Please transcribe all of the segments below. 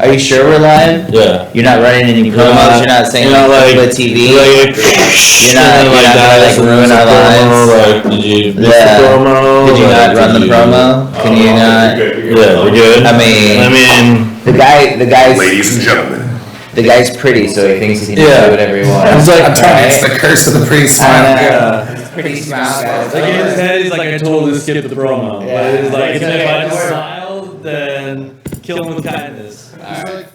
Are you sure we're live? Yeah. You're not running any promos. You're not saying like OombaTV. You're not like ruin our lives. Like, did you miss the promo? Did you not run the promo? Can you not? Yeah, we're good. I mean, the guy's. Ladies and gentlemen. The guy's pretty, so he thinks he can do whatever he wants. It's like, I'm telling you, it's the curse of the pre-smile. He's pretty smile, guys. Like in his head, he's like, I totally skipped the promo. Yeah. But it's like, if I just smile, then kill him with kindness. He's like,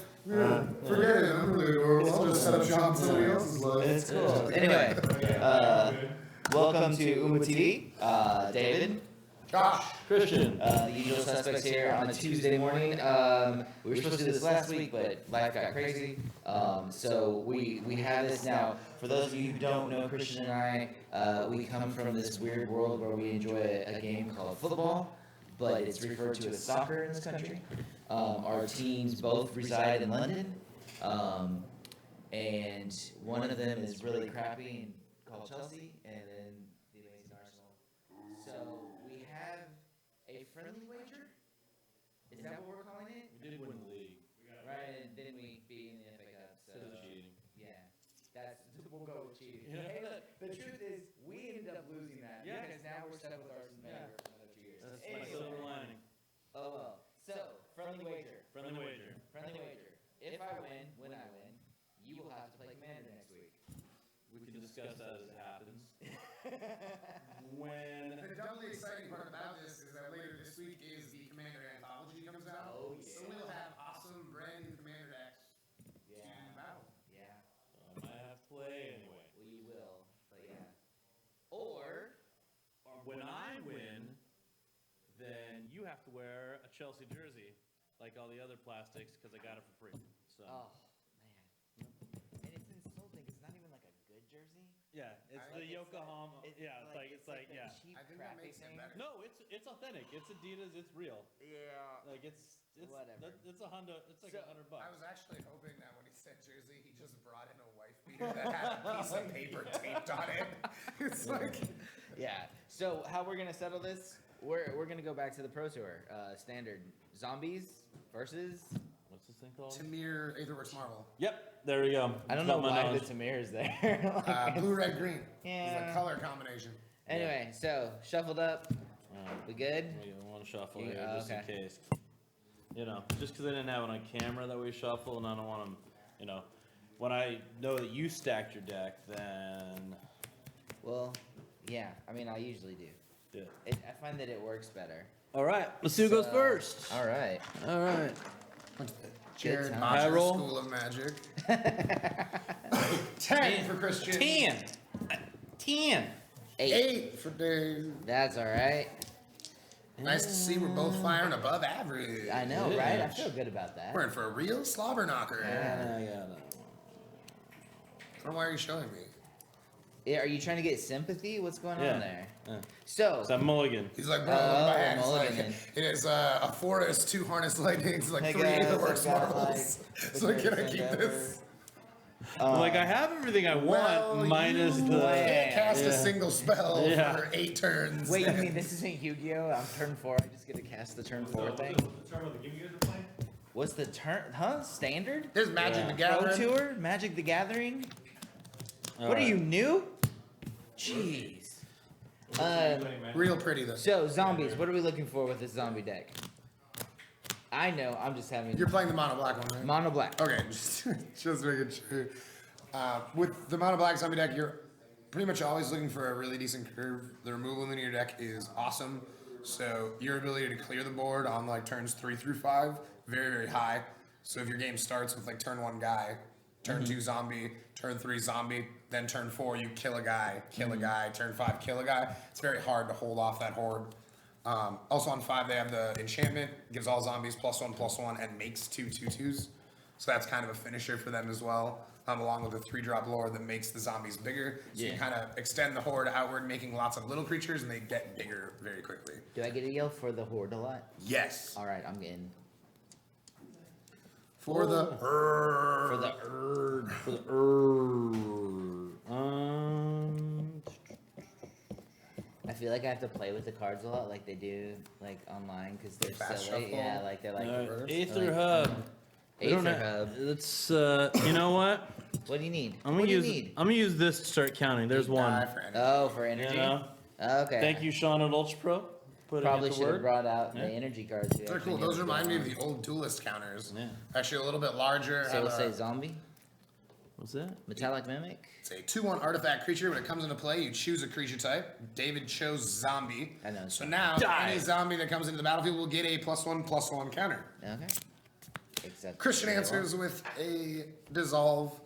forget it, I'm really adorable. I'll just set up shop in somebody else's life. It's cool. Anyway, welcome to OombaTV. David. Gosh. Christian. The usual suspects here on a Tuesday morning. We were supposed to do this last week, but life got crazy. So we have this now. For those of you who don't know, Christian and I, we come from this weird world where we enjoy a game called football, but it's referred to as soccer in this country. Our teams both reside in London, and one of them is really crappy and called Chelsea, and then the amazing Arsenal. So we have a friendly wager. Is that what we're calling it? We did win the league. Right, and then we beat in the FA Cup. So Cheating. yeah, we'll go with cheating. Yeah. Hey, look, the truth is we ended up losing that because now we're stuck with Arsene Wenger for another 2 years. That's my silver lining. Oh well. So friendly wager. Friendly wager. Friendly wager. If I win, when I win, you will have to play Commander next week. We can discuss that as it happens. The doubly exciting part about this is that later this week is the Commander Anthology comes out. Oh, yeah. So we'll have awesome brand new Commander decks to battle. Yeah. I might have to play anyway. Well, you will, but yeah. Or When I win, then you have to wear a Chelsea jersey, like all the other plastics, because I got it for free. So. oh man, and it's insulting. It's not even like a good jersey. Yeah, it's the Yokohama. Cheap, I think that makes it thing. better. No, it's authentic. It's Adidas. It's real. Yeah. Like it's Whatever. It's It's like $100. I was actually hoping that when he said jersey, he just brought in a wife beater that had a piece of paper taped on it. It's like, Yeah. So how we're gonna settle this? We're gonna go back to the Pro Tour standard zombies versus. What's this thing called? Tamir Aetherworks Marvel. Yep, there we go. I don't know why the Tamir is there. Blue, red, green. Yeah. Is the color combination. Anyway, so shuffled up. We good? We got one shuffle You- here, just okay. in case. You know, just because I didn't have it on camera that we shuffle, and I don't want them. You know, when I know that you stacked your deck, then Well, yeah. I mean, I usually do. yeah. I find that it works better. All right, let's see who goes So- first. All right. All right. Jared time. Botcher roll. School of Magic. 10 for Christian. 10. 8. 8 for Dave. That's all right. Nice to see we're both firing above average. I know, right? I feel good about that. We're in for a real slobber knocker. I got it. Then why are you showing me? Yeah, are you trying to get sympathy? What's going on there? Yeah. So, It's that mulligan. He's like, bro, look at my hand. It's mulligan. like, it is a forest, 2 harness lightnings, like Hey 3 guys, Aetherworks I got, marbles. like, So can I the keep greatest this? Like I have everything I want, Well, minus you the. can't cast Yeah. a single spell Yeah. for 8 turns. wait, you mean this isn't Yu-Gi-Oh? I'm turn 4. I just get to cast the turn 4 thing. What's the turn? Huh? Standard? There's Magic the Pro Gathering. Tour? Magic the Gathering? All What are right. you, new? Jeez. Real pretty though. So, zombies. What are we looking for with this zombie deck? I know. I'm just having You're playing the mono black one, right? mono black. Okay, just making sure. With the mono black zombie deck, you're pretty much always looking for a really decent curve. The removal in your deck is awesome. So your ability to clear the board on like turns 3 through 5, very, very high. So if your game starts with like turn 1 guy, turn 2 zombie, turn 3 zombie, then turn 4 you kill a guy, turn 5 kill a guy. It's very hard to hold off that horde. Also on 5 they have the enchantment, gives all zombies +1/+1 and makes 2 2/2s. So that's kind of a finisher for them as well. Along with a 3-drop lore that makes the zombies bigger. So you kind of extend the horde outward, making lots of little creatures, and they get bigger very quickly. Do I get a yell for the horde a lot? Yes. All right, I'm getting For the for the For the I feel like I have to play with the cards a lot, like they do, like online, because they're Fast silly. shuffle? Yeah, like they're like. Aether Hub. We don't Aether have. Hub. It's you know what? What do you need? I'm what gonna do you use. need? I'm gonna use this to start counting. There's one. For energy. Oh, for You energy. know? Okay. Thank you, Sean at Ultra Pro. Putting Probably it to should have work. brought out Yeah. the energy cards. They're cool. Those remind me of the old duelist counters. Yeah. Actually, a little bit larger. So have we'll say a- zombie, What's that? metallic mimic. It's a 2/1 artifact creature. When it comes into play, you choose a creature type. David chose zombie. I know. So now, Die. any zombie that comes into the battlefield will get a +1/+1 counter. Okay. Except Christian answers with a dissolve.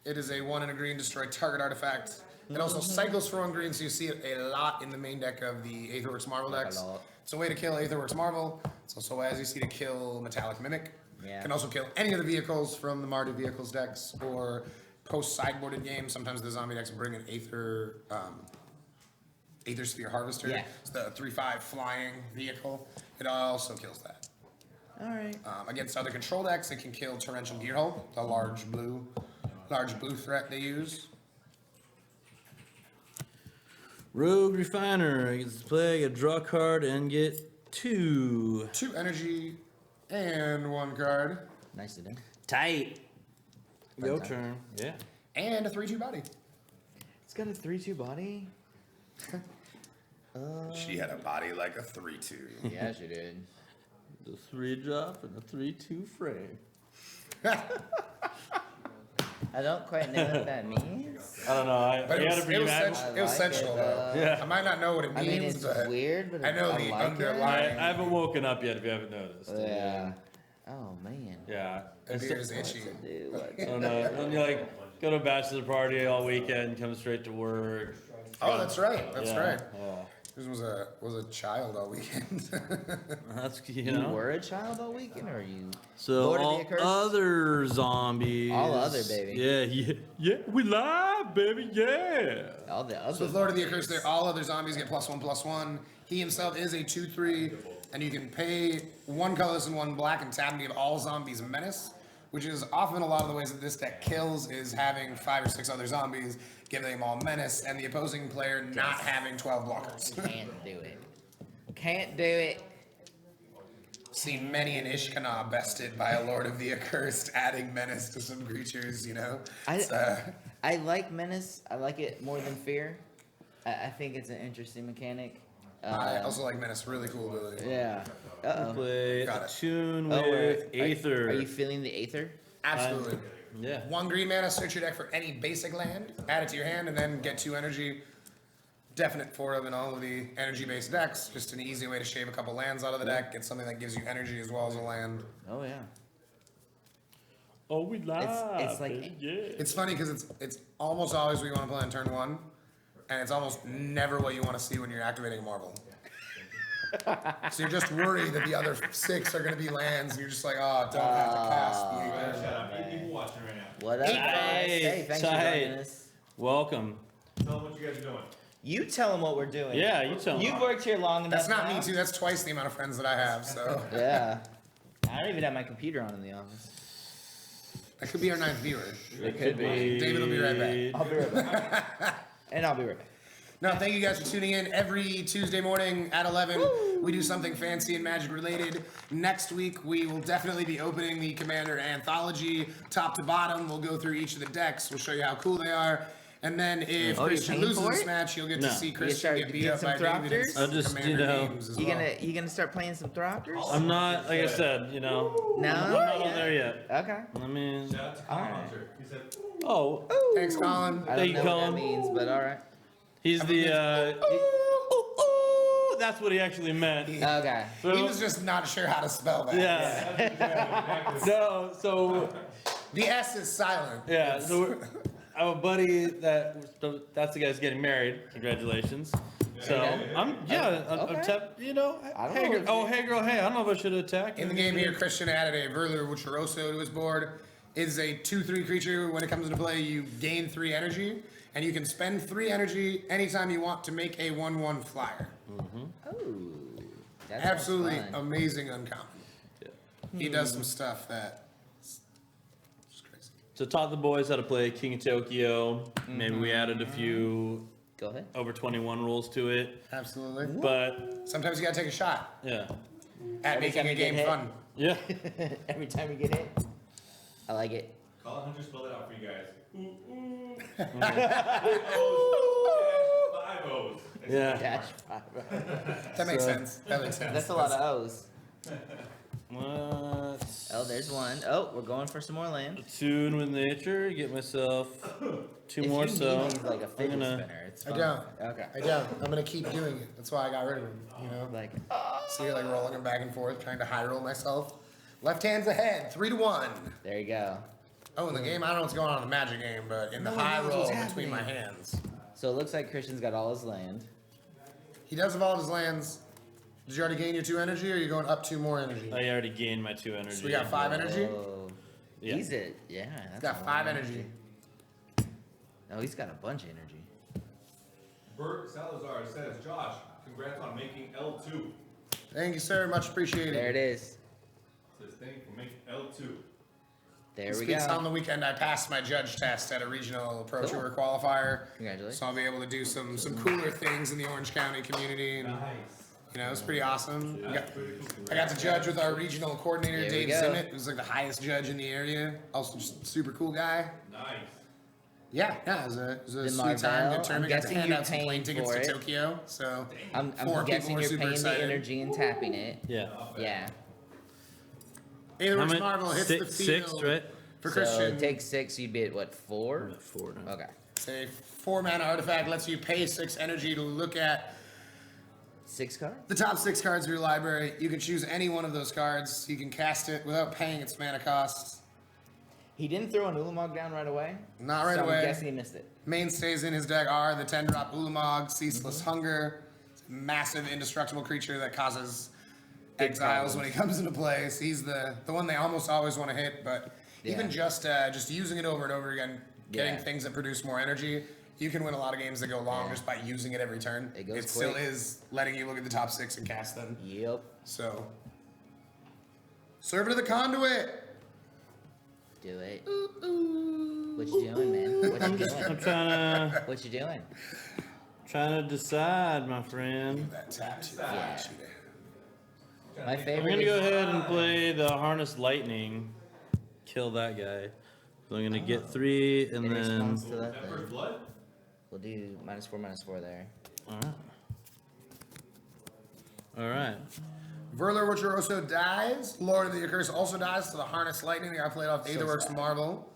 It is a 1 and a green, destroy target artifact. It also cycles for 1 green, so you see it a lot in the main deck of the Aetherworks Marvel Like a decks. lot. It's a way to kill Aetherworks Marvel. It's also a way, as you see, to kill Metallic Mimic. Yeah. Can also kill any of the vehicles from the Mardu Vehicles decks or post-sideboarded games. Sometimes the zombie decks bring an Aether Sphere Harvester. Yeah. It's the 3/5 flying vehicle. It also kills that. All right. Against other control decks, it can kill Torrential Gearhulk, the large blue threat they use. Rogue Refiner gets to play, get a draw card, and get 2. 2 energy and 1 card. Nice to do. Tight. Go time. turn. Yeah. And a 3/2 body. It's got a 3/2 body. She had a body like a 3/2. Yeah, she did. The 3 drop and the 3/2 frame. I don't quite know what that means. I don't know. But I it had was, it pretty mad. it was sensual though. Yeah. I might not know what it I means, mean, it's but weird, but I know the like underlying. I haven't woken up yet. If you haven't noticed. Yeah. Oh man. Yeah. The It's beard is itchy. Dude, what? I don't know. When you like go to a bachelor party all weekend, come straight to work. Oh, that's right. That's Yeah, right. yeah. This was a child all weekend. That's you You know. were a child all weekend, or you? So Lord of the all Accursed? other zombies. All other, baby. Yeah. We live, baby. Yeah. All the So other. with Lord of the Accursed, there all other zombies get +1/+1. He himself is a 2/3, and you can pay 1 colorless and 1 black and tap and give all zombies menace, which is often a lot of the ways that this deck kills is having 5 or 6 other zombies, giving them all menace, and the opposing player not having 12 blockers. Can't do it. Can't do it. Seen many an Ishkana bested by a Lord of the Accursed, adding menace to some creatures, you know? I like menace. I like it more than fear. I think it's an interesting mechanic. I also like menace, really cool ability. Yeah. Uh-oh. Play Got a it. tune Oh, with wait. Aether. Are you feeling the Aether? Absolutely. Yeah. 1 green mana, search your deck for any basic land, add it to your hand, and then get 2 energy. Definite 4 of in all of the energy-based decks. Just an easy way to shave a couple lands out of the deck, get something that gives you energy as well as a land. Oh yeah. Oh, we live. it's like- baby, yeah. It's funny because it's almost always what you want to play on turn 1, and it's almost never what you want to see when you're activating a Marvel. So you're just worried that the other 6 are going to be lands, and you're just like, oh, don't have to cast the 8 mana. People watching right now. What up, guys? Hey, thanks for Tight. joining us. Welcome. Tell them what you guys are doing. You tell them what we're doing. Yeah, you tell me. You've worked here long enough. That's not now. me, too. That's twice the amount of friends that I have, so Yeah. I don't even have my computer on in the office. that could be our 9th viewer. It could be. David will be right back. I'll be right back. And I'll be right back. No, thank you guys for tuning in every Tuesday morning at 11. We do something fancy and magic related. Next week, we will definitely be opening the Commander Anthology top to bottom. We'll go through each of the decks. We'll show you how cool they are. And then if Oh, you're Christian paying loses for this it? match, you'll get No. to see You Christian start get beat getting up by some David Thropters? in I'll just, Commander you know, games as You well. gonna start playing some Thropters? I'm not, like I said, you know. No, I'm not on there yet. Okay. I mean, Shout out to Colin Alright. Hunter. He said, oh, Thanks, Colin. I There don't you know go. what that means, but all right. he's the, that's what he actually meant. Okay. He was just not sure how to spell that. Yeah. No, so, The S is silent. yeah, so I have a buddy that's the guy's getting married. Congratulations. So, I'm Okay. you know, I don't hey, know if girl, hey, girl, hey, I don't know if I should attack. In the game here, Christian added a Verler Wucheroso to his board. It is a 2/3 creature. When it comes into play, you gain 3 energy, and you can spend 3 energy anytime you want to make a 1/1 flyer. Oh. That sounds Absolutely fun. amazing uncommon. Yeah. He does some stuff that is crazy. So taught the boys how to play King of Tokyo. Maybe we added a few Go ahead. over 21 rules to it. Absolutely. But Sometimes you gotta take a shot yeah. at Every making time a you get game hit. fun. Yeah. Every time you get hit. I like it. Colin Hunter spelled it out for you guys. Ooh, ooh. 5 O's. 5 O's. Yeah. Dash 5. That makes So- sense. That makes sense. That's a lot of O's. What? Oh, there's one. Oh, we're going for some more land. Tune with nature. Get myself 2 If more. you So need these like a fidget gonna- spinner, it's I fun. don't. Okay. I don't. I'm gonna keep doing it. That's why I got rid of him. You know. Like, So you're like rolling them back and forth, trying to high roll myself. Left hand's ahead, 3-1. there you go. Oh, in the game, I don't know what's going on in the Magic game, but in the No one high knows roll what's between my happening. hands, So it looks like Christian's got all his land. he does have all of his lands. Did you already gain your 2 energy, or are you going up 2 more energy? I already gained my 2 energy. So we got 5 energy. Oh, Yeah. he's it. Yeah, that's He's got a lot 5 of energy. Oh, he's got a bunch of energy. Bert Salazar says, Josh, congrats on making L2. Thank you, sir. Much appreciated. There it is. Says thank you for making L2. There He we speaks go. on the weekend. I passed my judge test at a regional pro Cool. tour qualifier. Congratulations. So I'll be able to do some cooler things in the Orange County community. And, you know, it's pretty awesome. I got to judge with our regional coordinator, There we Dave go. Zimmett, who's like the highest judge in the area. Also, just super cool guy. Nice. Yeah, it was a The sweet Marvel, time. Good I'm tournament. Got to guessing hand you're out some plane paying tickets for to it. Tokyo. So I'm 4 people guessing were you're super paying excited. the energy and tapping it. Yeah. Yeah. Aetherworks Marvel hits the field Six, right? for So Christian. take 6, you'd be at what, 4? I'm at 4 now. Okay. A 4-mana artifact lets you pay 6 energy to look at 6 cards? the top 6 cards of your library. You can choose any one of those cards. You can cast it without paying its mana cost. He didn't throw an Ulamog down right away? Not right so away. I'm guessing he missed it. Mainstays in his deck are the 10-drop Ulamog, Ceaseless Mm-hmm. Hunger, massive indestructible creature that causes exiles when he comes into play. So he's the one they almost always want to hit, but even Yeah. just using it over and over again, getting Yeah. things that produce more energy, you can win a lot of games that go long Yeah. just by using it every turn. It goes still quick. is letting you look at the top 6 and cast them. Yep. So serve it to the conduit. Do it. What you doing, man? What you I'm doing? What you doing? trying to decide, my friend. That tap too. Yeah. Shoot it. My I'm favorite gonna go is ahead and play the Harness Lightning. Kill that guy. So I'm gonna get 3 and in then. response to that That first thing. blood? We'll do -4/-4 there. Alright. Alright. Verler Witcheroso dies. Lord of the Accursed also dies to the Harness Lightning. I played off Aetherworks sad. Marvel.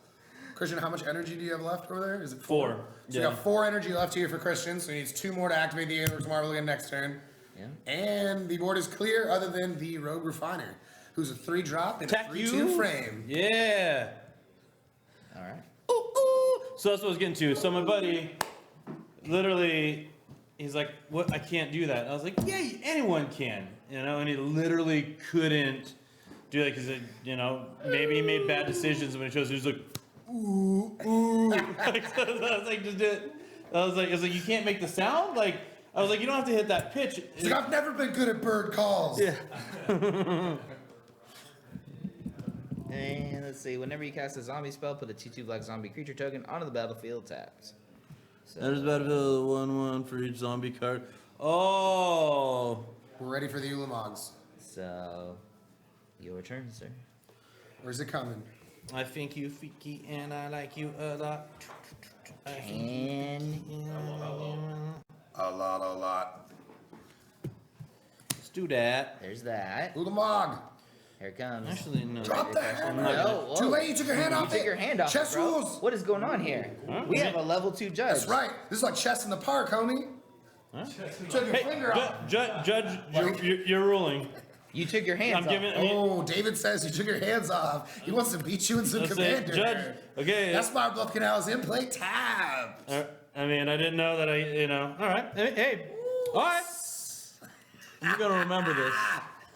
Christian, how much energy do you have left over there? Is it 4. So Yeah. you got 4 energy left here for Christian, so he needs 2 more to activate the Aetherworks Marvel again next turn. Yeah. And the board is clear other than the Rogue Refiner, who's a 3-drop and a Attack 3/2 you. frame. Yeah. All right. So that's what I was getting to. So my buddy, literally, he's like, "What? I can't do that." I was like, "Yeah, anyone can," you know. And he literally couldn't do that because, you know, maybe he made bad decisions when he chose. He was like, "Ooh, ooh." Like, so I was like, "Just do it." I was like, "You can't make the sound." Like, I was like, "You don't have to hit that pitch." He's like, I've never been good at bird calls. Yeah. And let's see. Whenever you cast a zombie spell, put a 2/2 black zombie creature token onto the battlefield tapped. So, There's Battlefield 1/1 for each zombie card. Oh. We're ready for the Ulamogs. so your turn, sir. Where's it coming? I think you freaky and I like you a lot. And A lot. Let's do that. there's that. Ulamog. Here it comes. Actually, no. Drop the hammer. No, whoa. Too late, you took your hand You off took it. your hand off Chess it, bro. rules. What is going on here? Huh? We have a level 2 judge. That's right. This is like chess in the park, homie. Huh? Took your Hey, finger off. Judge, you're ruling. You took your hands I'm off. giving. Oh, David says you took your hands off. He wants to beat you in some Let's say, commander. Judge. Okay. That's why Bluff Canal is in play tab. I mean, I didn't know that All right. Hey. All right. You're gonna remember this.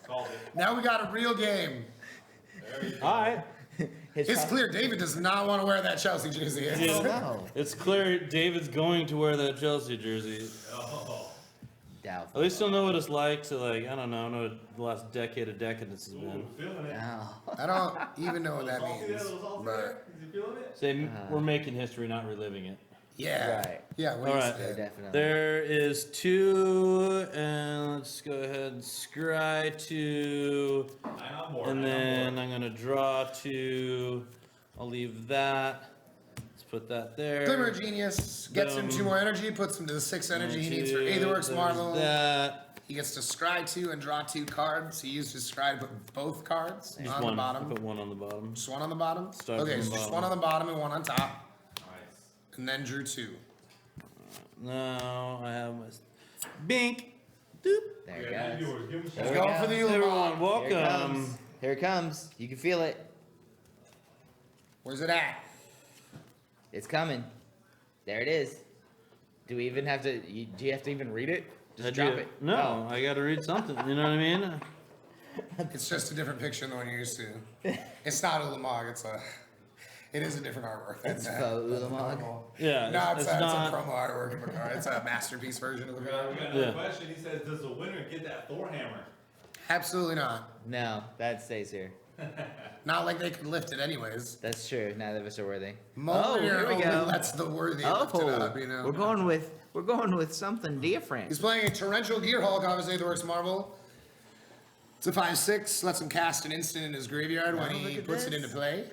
Called it. Now we got a real game. All right. It's clear David does not want to wear that Chelsea jersey. Yeah. No. It's clear David's going to wear that Chelsea jersey. Doubtful. At least he'll know what it's like to, like, I don't know the last decade of decadence has been. Feeling it. No. I don't even know what that Salty there, means. a little salty But there? Is he feeling it? Say we're making history, not reliving it. yeah. Right. Yeah, what All he right. said. Definitely. There is 2, and let's go ahead and scry 2, Nine on board. and nine on then board. I'm gonna draw 2. I'll leave that. Let's put that there. Glimmer Genius gets him 2 Boom. more energy, puts him to the 6 energy he needs for There's Aetherworks Marvel. that. He gets to scry 2 and draw 2 cards. He used his scry to put both cards Just on one. the I bottom. put one on the bottom. Just 1 on the bottom? Start Okay, from so the just bottom. 1 on the bottom and 1 on top. Nice. And then drew 2. Now I have my Bink. Doop. There Yeah, it goes. viewers, give him a Let's shout. go we for the go. Everyone, Ulamog. Here it welcome. comes. Here it comes. You can feel it. Where's it at? It's coming. There it is. Do we even have to? Do you have to even read it? Just drop it. No, I got to read something. You know what I mean? It's just a different picture than the one you're used to. It's not Ulamog, it is a different artwork. It's faux Ulamog. Yeah. No, it's a not. promo artwork of a card. It's a masterpiece version of the We card. got another Yeah. question. He says, does the winner get that Thor hammer? Absolutely not. No, that stays here. Not like they could lift it anyways. That's true. Neither of us are worthy. Molnir here we only go. lets the worthy lift it up, you know. we're going with something different. He's playing a Torrential Gearhulk off his Aetherworks Marvel. It's a 5/6, lets him cast an instant in his graveyard when Oh, look he at puts it this. into play.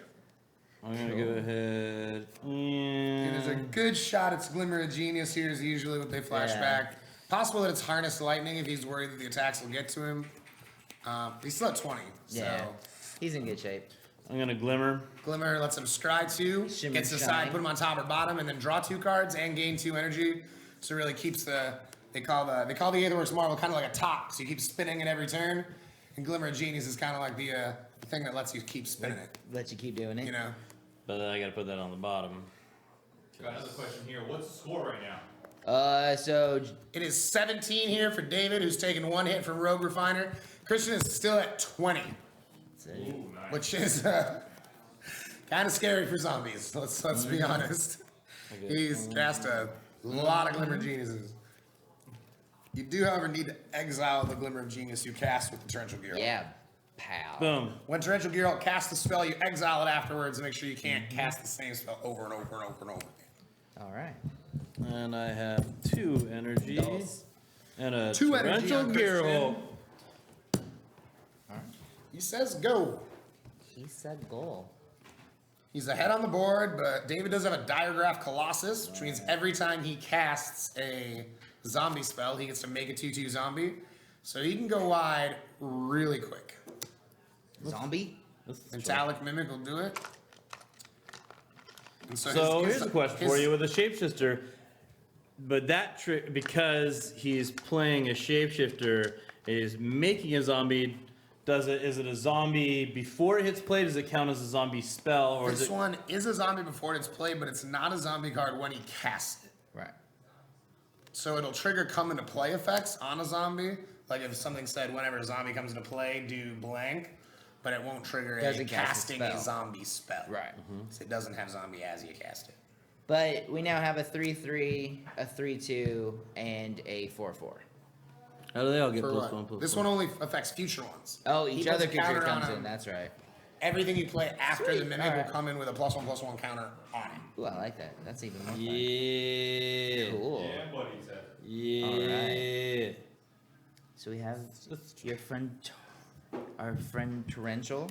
I'm gonna go ahead And there's a and good shot it's Glimmer of Genius here is usually what they flash Yeah. back. Possible that it's Harness Lightning if he's worried that the attacks will get to him. He's still at 20, so Yeah, he's in good shape. I'm gonna glimmer. Glimmer lets him scry 2, Shimmer gets to shine. decide, put him on top or bottom, and then draw 2 cards and gain 2 energy. So it really keeps they call the Aetherworks Marvel kind of like a top, so you keep spinning it every turn. And Glimmer of Genius is kind of like the thing that lets you keep spinning it, Let you keep doing it. you know. But then I gotta put that on the bottom. Got another question here. What's the score right now? So It is 17 here for David, who's taken 1 hit from Rogue Refiner. Christian is still at 20, Ooh, nice. which is kind of scary for zombies. Let's be honest. He's cast a lot of Glimmer Geniuses. You do, however, need to exile the Glimmer of Genius you cast with the Torrential Gearhulk. yeah, pal. Boom. When Torrential Gearhulk casts the spell, you exile it afterwards to make sure you can't cast the same spell over and over and over and over again. All right. And I have 2 energy Dos. and a 2 energy torrential on Christian. Gearhulk. He says go. He said goal. He's ahead on the board, but David does have a Diagraph Colossus, which means every time he casts a zombie spell, he gets to make a 2/2 zombie. So he can go wide really quick. Zombie. Metallic Mimic will do it. And So his- here's a question for you with a shapeshifter. But that trick, because he's playing a shapeshifter, is making a zombie. Is it a zombie before it hits play? Does it count as a zombie spell, or is This it? one is a zombie before it's played, but it's not a zombie card when he casts it. Right. So it'll trigger come into play effects on a zombie. Like if something said whenever a zombie comes into play, do blank, but it won't trigger a Doesn't cast a casting a spell. zombie spell. Right. So it doesn't have zombie as you cast it. But we now have a 3/3, a 3/2, and a 4/4. How do they all get For plus what? 1 plus This 1? one only affects future ones. Oh, He each puts other a creature counter on comes in. him. That's right. Everything you play after the Sweet, mimic alright. will come in with a +1/+1 counter on it. Ooh, I like that. That's even more fun. Yeah. Cool. Yeah, buddy said. Yeah. So we have your friend, our friend Torrential,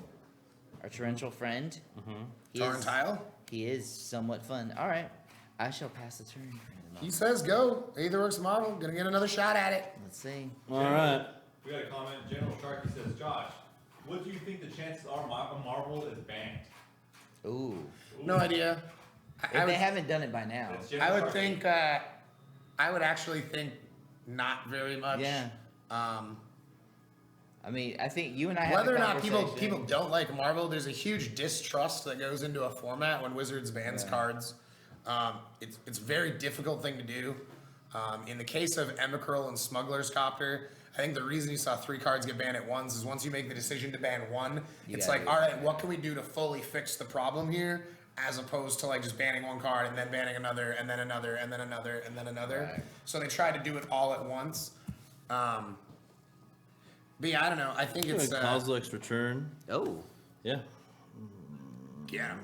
our Torrential friend. He is- Torrentile. He is somewhat fun. All right, I shall pass the turn. He says go. Aetherworks Marvel. Gonna get another shot at it. Let's see. All right. We got a comment. General Sharky says, Josh, what do you think the chances are Marvel is banned? Ooh, No idea. if I they would, haven't done it by now. That's General I would Sharky. think. I would actually think not very much. Yeah. Um, I mean, I think you and I have Whether the or not people conversation. don't like Marvel, there's a huge distrust that goes into a format when Wizards bans Yeah. cards. It's a very difficult thing to do. In the case of Emicrel and Smuggler's Copter, I think the reason you saw 3 cards get banned at once is once you make the decision to ban one, it's gotta like, do all right, what can we do to fully fix the problem here? As opposed to like just banning one card and then banning another and then another and then another and then another. Right. So they tried to do it all at once. But yeah, I don't know. I think it's Kozilek's return. Oh, Yeah. yeah.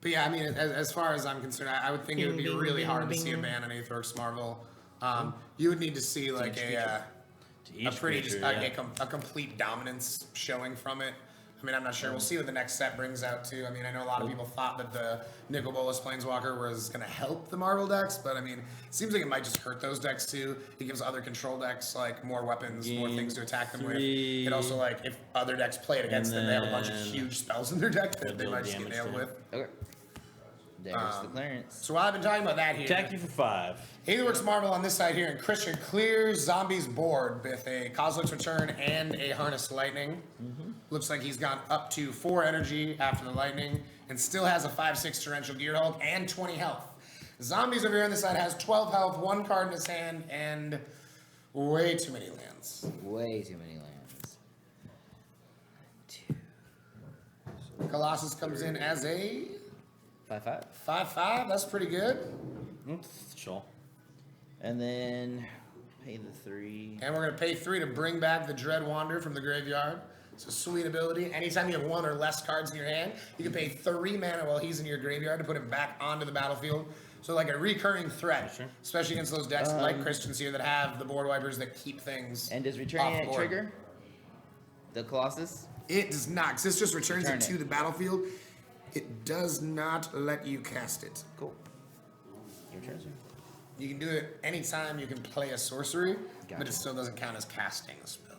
But yeah, I mean, as far as I'm concerned, I would think it would be Bing, bing, really bing, hard to bing. see a ban on Aetherworks Marvel. You would need to see like To a each pretty creature, just like yeah. a complete dominance showing from it. I I mean, I'm not sure. We'll see what the next set brings out too. I mean, I know a lot of people thought that the Nicol Bolas Planeswalker was going to help the Marvel decks, but I mean, it seems like it might just hurt those decks too. It gives other control decks like more weapons, more things to attack them with. It also like if other decks play it against them, they have a bunch of huge spells in their deck that they might just get nailed with. Okay. There's the clearance. So while I've been talking about that here, Attack you for 5. Aetherworks Marvel on this side here, and Christian clears Zombies board with a Kozilek's Return and a Harness Lightning. Looks like he's gone up to 4 energy after the Lightning, and still has a 5/6 Torrential Gearhulk and 20 health. Zombies over here on this side has 12 health, 1 card in his hand, and way too many lands. Way too many lands. 2, Colossus comes in as a 5/5. 5/5. That's pretty good. Sure. And then pay the 3. And we're going to pay 3 to bring back the Dread Wander from the graveyard. It's a sweet ability. Anytime you have 1 or less cards in your hand, you can pay 3 mana while he's in your graveyard to put him back onto the battlefield. So like a recurring threat, Sure. especially against those decks like Christian's here that have the board wipers that keep things And does off returning it board. trigger the Colossus? It does not, 'cause this just returns Return it to it. the battlefield. It does not let you cast it. Cool. Your turn, sir. You can do it anytime you can play a sorcery, but Gotcha. it still doesn't count as casting a spell.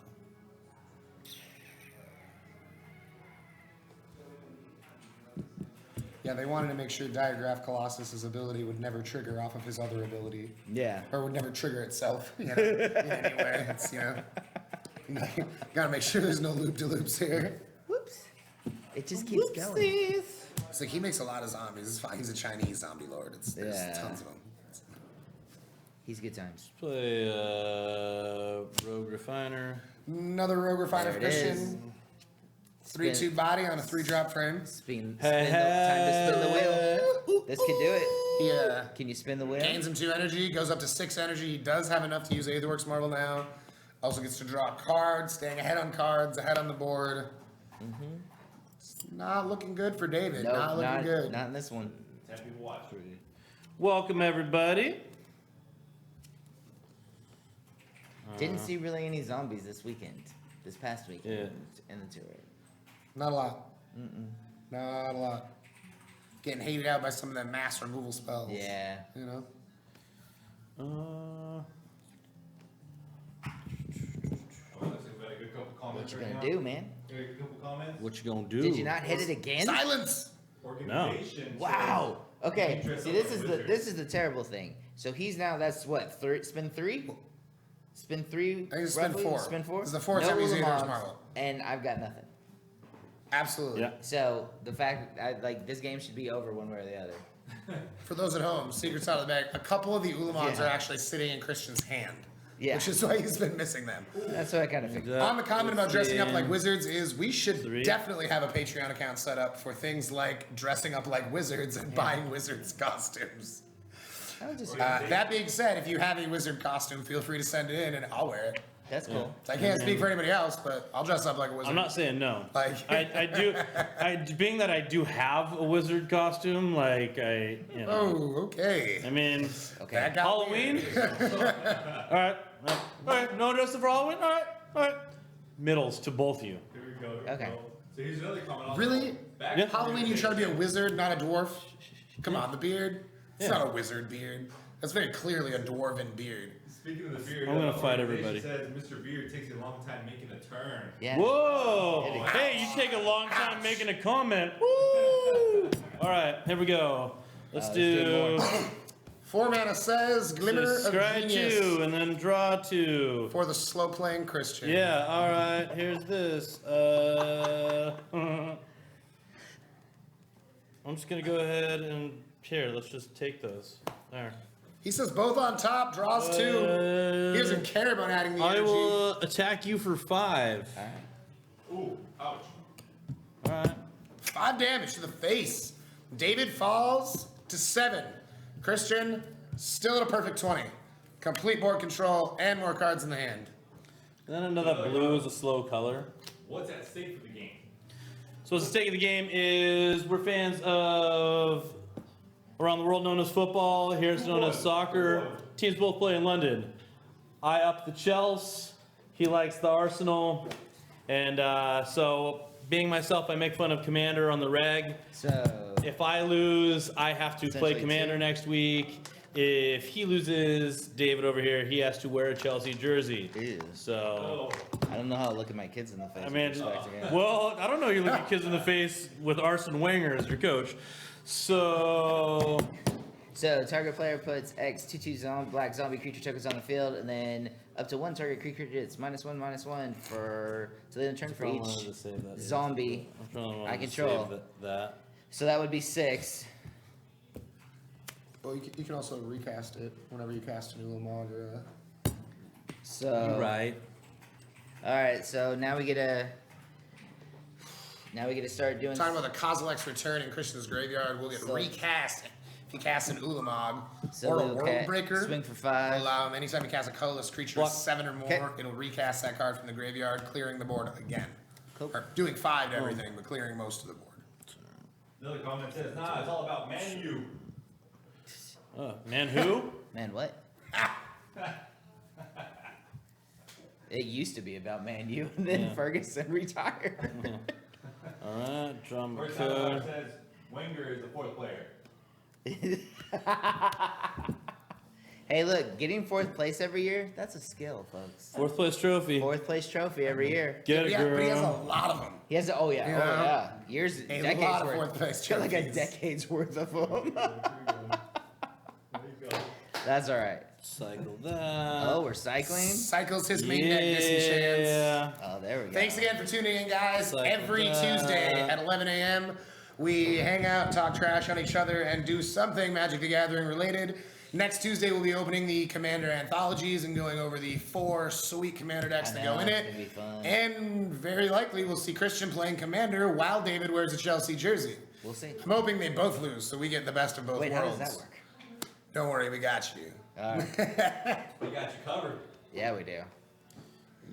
Yeah, they wanted to make sure Diagraph Colossus's ability would never trigger off of his other ability. Yeah. Or would never trigger itself, in any way. It's, gotta make sure there's no loop-de-loops here. Whoops. It just keeps going. It's like he makes a lot of zombies. It's fine. He's a Chinese zombie lord. There's Yeah. tons of them. He's good times. Play Rogue Refiner. Another Rogue Refiner There for it Christian. is. 3/2 body on a 3-drop frame. Time to spin Hey, the wheel. This could do it. Yeah. Can you spin the wheel? Gains him 2 energy, goes up to 6 energy. He does have enough to use Aetherworks Marvel now. Also gets to draw cards, staying ahead on cards, ahead on the board. It's not looking good for David. No, not looking good. Not in this one. Happy to watch. Welcome, everybody. Didn't see really any zombies this past weekend in the tour. Not a lot. Not a lot. Getting hated out by some of them mass removal spells. Yeah. You know? Oh, looks like we've got a good couple What comments you right gonna now. do, man? Got a couple comments. What you gonna do? Did you not hit it again? Silence! Organization. Wow. Okay. Interest See, of this the is wizard. this is the terrible thing. So he's now spin 3. Spin 3. I think it's spin roughly? 4. Spin 4. This is the fourth no time he's used Ulamog, Aetherworks Marvel. and I've got nothing. Absolutely. Yeah. So the fact, this game should be over one way or the other. For those at home, secrets out of the bag. A couple of the Ulamogs Yeah. are actually sitting in Christian's hand. Yeah. Which is why he's been missing them. That's what I kind of figured. On the comment about dressing up like Spin. wizards is we should 3. definitely have a Patreon account set up for things like dressing up like wizards and buying wizards costumes. I would just, That being said, if you have a wizard costume, feel free to send it in and I'll wear it. that's cool. I can't speak for anybody else, but I'll dress up like a wizard. I'm not saying no. Like- I do. Being that I do have a wizard costume, like Oh, okay. I mean, Okay. That got Halloween. weird. all right. No dress for Halloween. All right. Middles to both of you. Here we go. Okay. So here's another comment. Also. Really? Back Yeah. to Halloween, you try to be a wizard, not a dwarf? Come on, the beard. It's Yeah. not a wizard beard. That's very clearly a dwarven beard. Speaking of the beard, I'm gonna fight organization everybody. Says Mr. Beard takes a long time making a turn. Yeah. Whoa! Hey, you take a long time making a comment. Woo! All right, here we go. Let's Let's do do more. 4 mana says Glimmer of scry Genius 2 and then draw 2. for the slow playing Christian. Yeah. All right. Here's this. I'm just gonna go ahead and here. Let's just take those. There. He says both on top, draws 2. He doesn't care about adding the I energy. will attack you for 5. All right. Ooh, ouch. All right. 5 damage to the face. David falls to 7. Christian still at a perfect 20. Complete board control and more cards in the hand. Then another blue is a slow color. What's at stake for the game? So what's at stake of the game is we're fans of around the world known as football. Here it's known as soccer. Teams both play in London. I up the Chelsea. He likes the Arsenal. And so being myself, I make fun of Commander on the reg. So If I lose, I have to play Essentially Commander two. next week. If he loses, David over here, he has to wear a Chelsea jersey. ew. So, I don't know how to look at my kids in the face. I with mean, respect again. well, I don't know. You look at kids in the face with Arsene Wenger as your coach. So, So target player puts X 2/2 black zombie creature tokens on the field, and then up to one target creature gets -1/-1 for till the end of turn for I wanted to each save that. zombie. I'm trying to I save control. that. So that would be 6. Well, you can also recast it whenever you cast a new Ulamog. So You're right. All right. So now we get to start doing. Talking about the Kozilek's return in Christian's graveyard, we'll get So- recast if you cast an Ulamog So or a we'll World Breaker. swing for Will 5. allow him anytime you cast a colorless creature Block. 7 or more, Okay. it'll recast that card from the graveyard, clearing the board again. Cool. Or doing 5 to everything, but clearing most of the board. Another comment says, nah, it's all about Man U. Man, who? Man, what? It used to be about Man U, and then Yeah. Ferguson retired. All right, drum First time code. says, Wenger is the 4th player. Hey, look, getting 4th place every year, that's a skill, folks. 4th place trophy. 4th place trophy every year. Get it, Yeah, but he has a girl. lot of them. He has, oh yeah, Yeah. oh yeah. Years, A decades lot of worth. 4th place He's got like a trophies. decade's worth of them. There you go. That's all right. Cycle that. Oh, we're cycling? Cycles his main deck disenchants. Yeah. Oh, there we go. Thanks again for tuning in, guys. Cycle Every that. Tuesday at 11 a.m., we hang out, talk trash on each other, and do something Magic the Gathering related. Next Tuesday, we'll be opening the Commander anthologies and going over the 4 sweet Commander decks I that know, go in it's it. gonna be fun. And very likely, we'll see Christian playing Commander while David wears a Chelsea jersey. We'll see. I'm hoping they both lose, so we get the best of both Wait, how worlds. does that work? Don't worry, we got you. All right. We got you covered. Yeah, we do.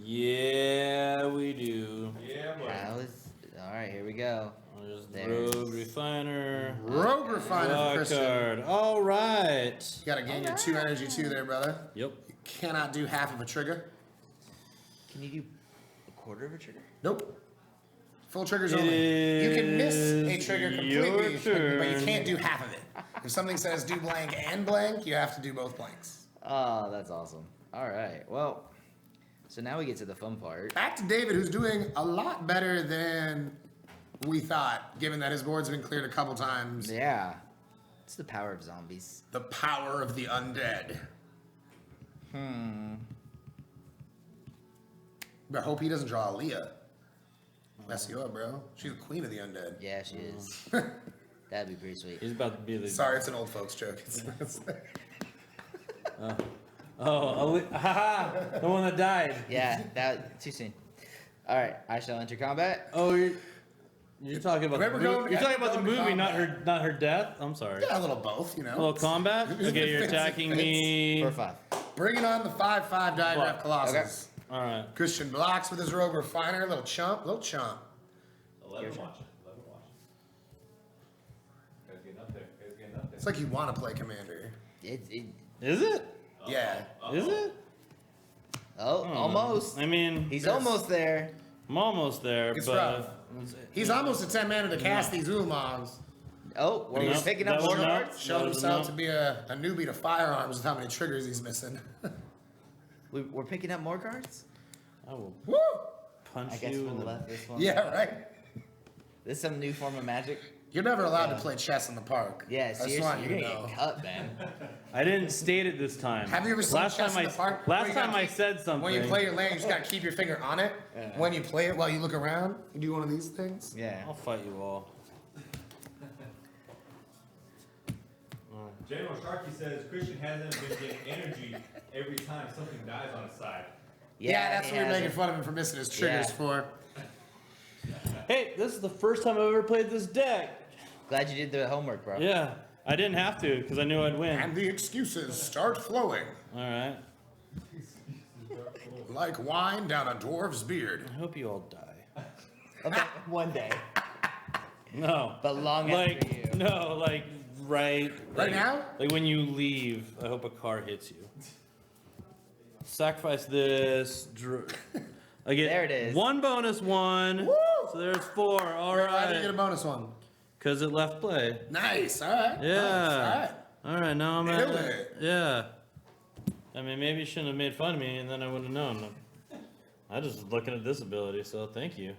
Yeah, we do. Yeah, buddy. How is? All right, here we go. There's the There. Rogue Refiner. Rogue Refiner for Draw Christian. card. All right. You gotta gain your 2 energy too there, brother. Yep. You cannot do half of a trigger. Can you do a quarter of a trigger? Nope. Full triggers It only. You can miss a is trigger your completely, but you turn. can't do half of it. If something says do blank and blank, you have to do both blanks. Oh, that's awesome. All right. Well, so now we get to the fun part. Back to David, who's doing a lot better than we thought, given that his board's been cleared a couple times. Yeah. It's the power of zombies. The power of the undead. But I hope he doesn't draw Aaliyah. Mess you up, bro. She's the queen of the undead. Yeah, she is. That'd be pretty sweet. He's about to be the. Sorry, it's an old folks joke. Oh, haha, the one that died. Yeah, that too soon. All right, I shall enter combat. Oh, you're talking about Remember the movie. going- You're talking about the going to movie, combat. not her death. I'm sorry. Yeah, a little both, you know. A little combat. It's Okay, you're fancy attacking fits. me. For 5. Bringing on the 5/5 Diagraph Block. Colossus. All right. Christian blocks with his Rogue Refiner. Little chump, little chump. 11 watching. 11 watching. Guys getting up there. Guys getting up there. It's like you want to play Commander. It, Is it? Yeah. Is it? oh, almost. I mean, He's Yes. almost there. I'm almost there, It's but rough. He's almost a 10 mana to cast these Ulamogs. Oh, well, we're Nope, picking up that more was not- cards. Showed That was himself enough. to be a newbie to firearms with how many triggers he's missing. We're picking up more cards. I will Woo! punch I guess you. we in the- left this one. Yeah, right? This is some new form of magic. You're never allowed Yeah. to play chess in the park. Yeah, I just seriously, want you're you to gonna know. get cut, man. I didn't state it this time. Have you ever seen last chess time in the park? Last Where you gotta time I keep- said something. When you play your land, you just gotta keep your finger on it. Yeah. When you play it while you look around, you do one of these things. Yeah. I'll fight you all. General Sharkey says Christian hasn't been getting energy every time something dies on his side. Yeah, that's he what you're has making it. fun of him for missing his triggers Yeah. for. Hey, this is the first time I've ever played this deck. Glad you did the homework, bro. Yeah, I didn't have to because I knew I'd win. And the excuses start flowing All right. like wine down a dwarf's beard. I hope you all die. Okay, one day, No. but long Like after you. no, like right. Right like- now? Like when you leave, I hope a car hits you. Sacrifice this. I get There it is. one bonus one. Woo! So there's 4. All Why did you get a right. bonus one? Because it left play. Nice. All right. Yeah. Nice. All right. Now I'm Nailed at. it. Yeah. I mean, maybe you shouldn't have made fun of me, and then I would have known. I just was looking at this ability, so thank you.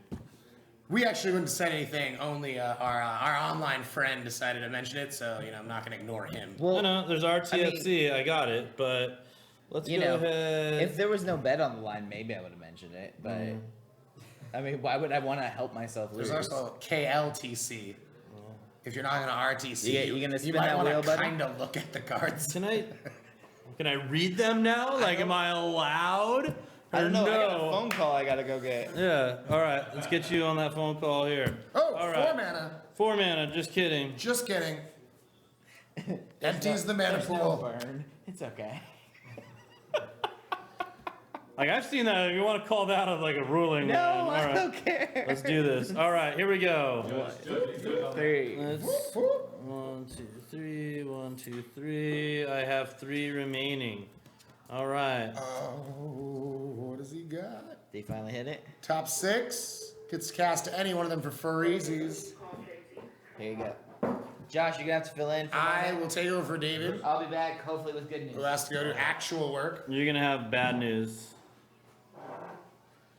We actually wouldn't have said anything. Only our online friend decided to mention it, so I'm not gonna ignore him. I know there's RTFC. I got it, but let's You go know, ahead. if there was no bet on the line, maybe I would have mentioned it. But I mean, why would I want to help myself lose? There's also KLTC. If you're not gonna RTC, You gonna spin might that wanna wheel, buddy? kind of look at the cards. Can I read them now? Like, am I allowed? I don't know. Or I got a no? phone call I gotta go get. Yeah. All right. Let's get you on that phone call here. Oh, all 4 mana. 4 mana. Just kidding. Just kidding. Empties the mana There's no pool. burn. It's okay. Like, I've seen that. If you want to call that like a ruling. No, man. All I right. don't care. Let's do this. All right. Here we go. Judge. 3. Let's. Whoop. 1, 2, 3. 1, 2, 3. I have 3 remaining. All right. Oh, what does he got? They finally hit it. Top 6 gets cast to any one of them for furries. Here you go. Josh, you're gonna have to fill in. For I me. will take over for David, I'll be back, hopefully with good who news. has to go do actual work. You're gonna have bad news.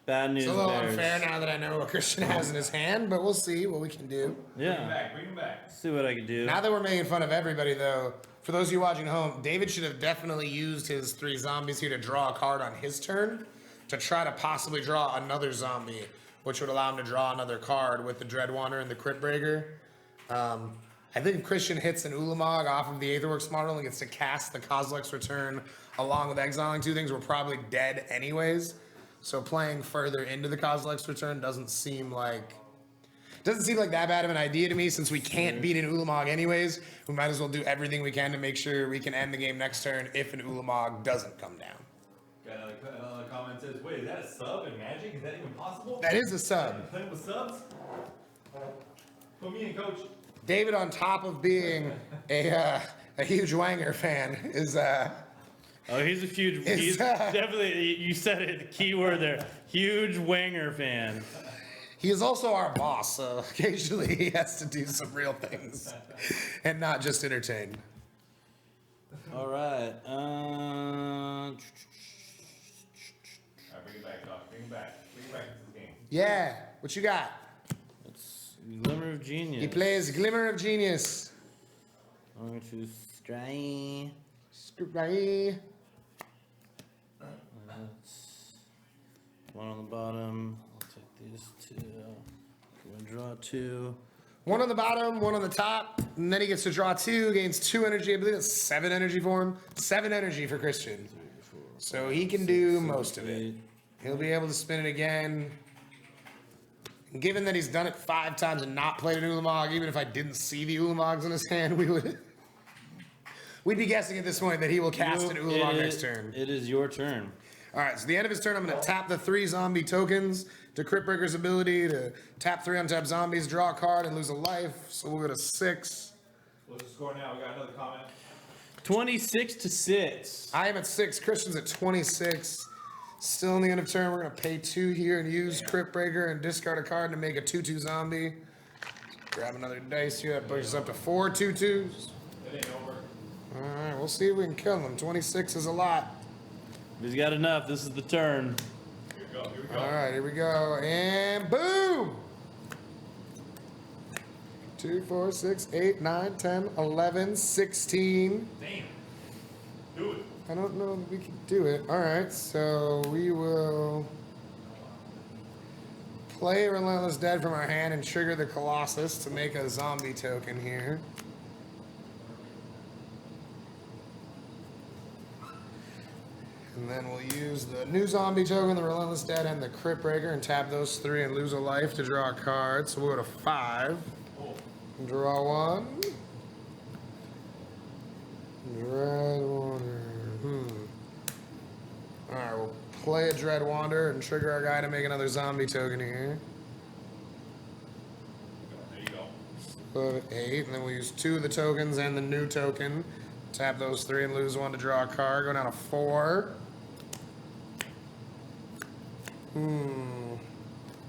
Bad news. It's a little bears. unfair now that I know what Christian has in his hand, but we'll see what we can do. Bring him Yeah. back. Bring him back. See what I can do. Now that we're making fun of everybody, though, for those of you watching at home, David should have definitely used his 3 zombies here to draw a card on his turn to try to possibly draw another zombie, which would allow him to draw another card with the Dreadwander and the Crypt Breaker. I think if Christian hits an Ulamog off of the Aetherworks model and gets to cast the Kozilek's Return along with exiling 2 things, we're probably dead anyways. So playing further into the Kozilek's Return doesn't seem like that bad of an idea to me. Since we can't beat an Ulamog anyways, we might as well do everything we can to make sure we can end the game next turn if an Ulamog doesn't come down. Got another comment says, wait, is that a sub in Magic? Is that even possible? That is a sub. Playing with subs? Put me in, coach. David, on top of being a huge Wanger fan, is Oh, he's a huge. It's, He's definitely. You said it. The key word there. Huge Wanger fan. he is also our boss, so occasionally he has to do some real things and not just entertain. All right. All right, bring it back, Doc. Bring it back. Bring it back to this game. Yeah, what you got? It's Glimmer of Genius. He plays Glimmer of Genius. I'm going to stray. Scry. That's 1 on the bottom. I'll take these 2. I'm gonna draw 2. 1 on the bottom, 1 on the top, and then he gets to draw 2, gains 2 energy. I believe that's 7 energy for him. 7 energy for Christian. So he can do most of it. He'll be able to spin it again. And given that he's done it 5 times and not played an Ulamog, even if I didn't see the Ulamogs in his hand, we'd be guessing at this point that he will cast an Ulamog next turn. It is your turn. All right, so the end of his turn, I'm going to tap the 3 zombie tokens to Cryptbreaker's ability to tap 3 untap zombies, draw a card, and lose a life. So we'll go to 6. What's the score now? We got another comment. 26-6. I am at 6. Christian's at 26. Still in the end of turn, we're going to pay 2 here and use Cryptbreaker and discard a card to make a 2/2 zombie. Grab another dice here. That pushes us up to 4 2/2s. It ain't over. All right, we'll see if we can kill him. 26 is a lot. He's got enough. This is the turn. Here we go. Here we go. All right, here we go. And boom! 2, 4, 6, 8, 9, 10, 11, 16. Damn. Do it. I don't know if we can do it. All right, so we will play Relentless Dead from our hand and trigger the Colossus to make a zombie token here. And then we'll use the new zombie token, the Relentless Dead, and the Crypt Breaker, and tap those 3 and lose a life to draw a card. So we'll go to 5. Draw 1. Dreadwander. Alright, we'll play a Dreadwander and trigger our guy to make another zombie token here. There you go. Go to 8, and then we'll use 2 of the tokens and the new token. Tap those 3 and lose 1 to draw a card. Go down to 4.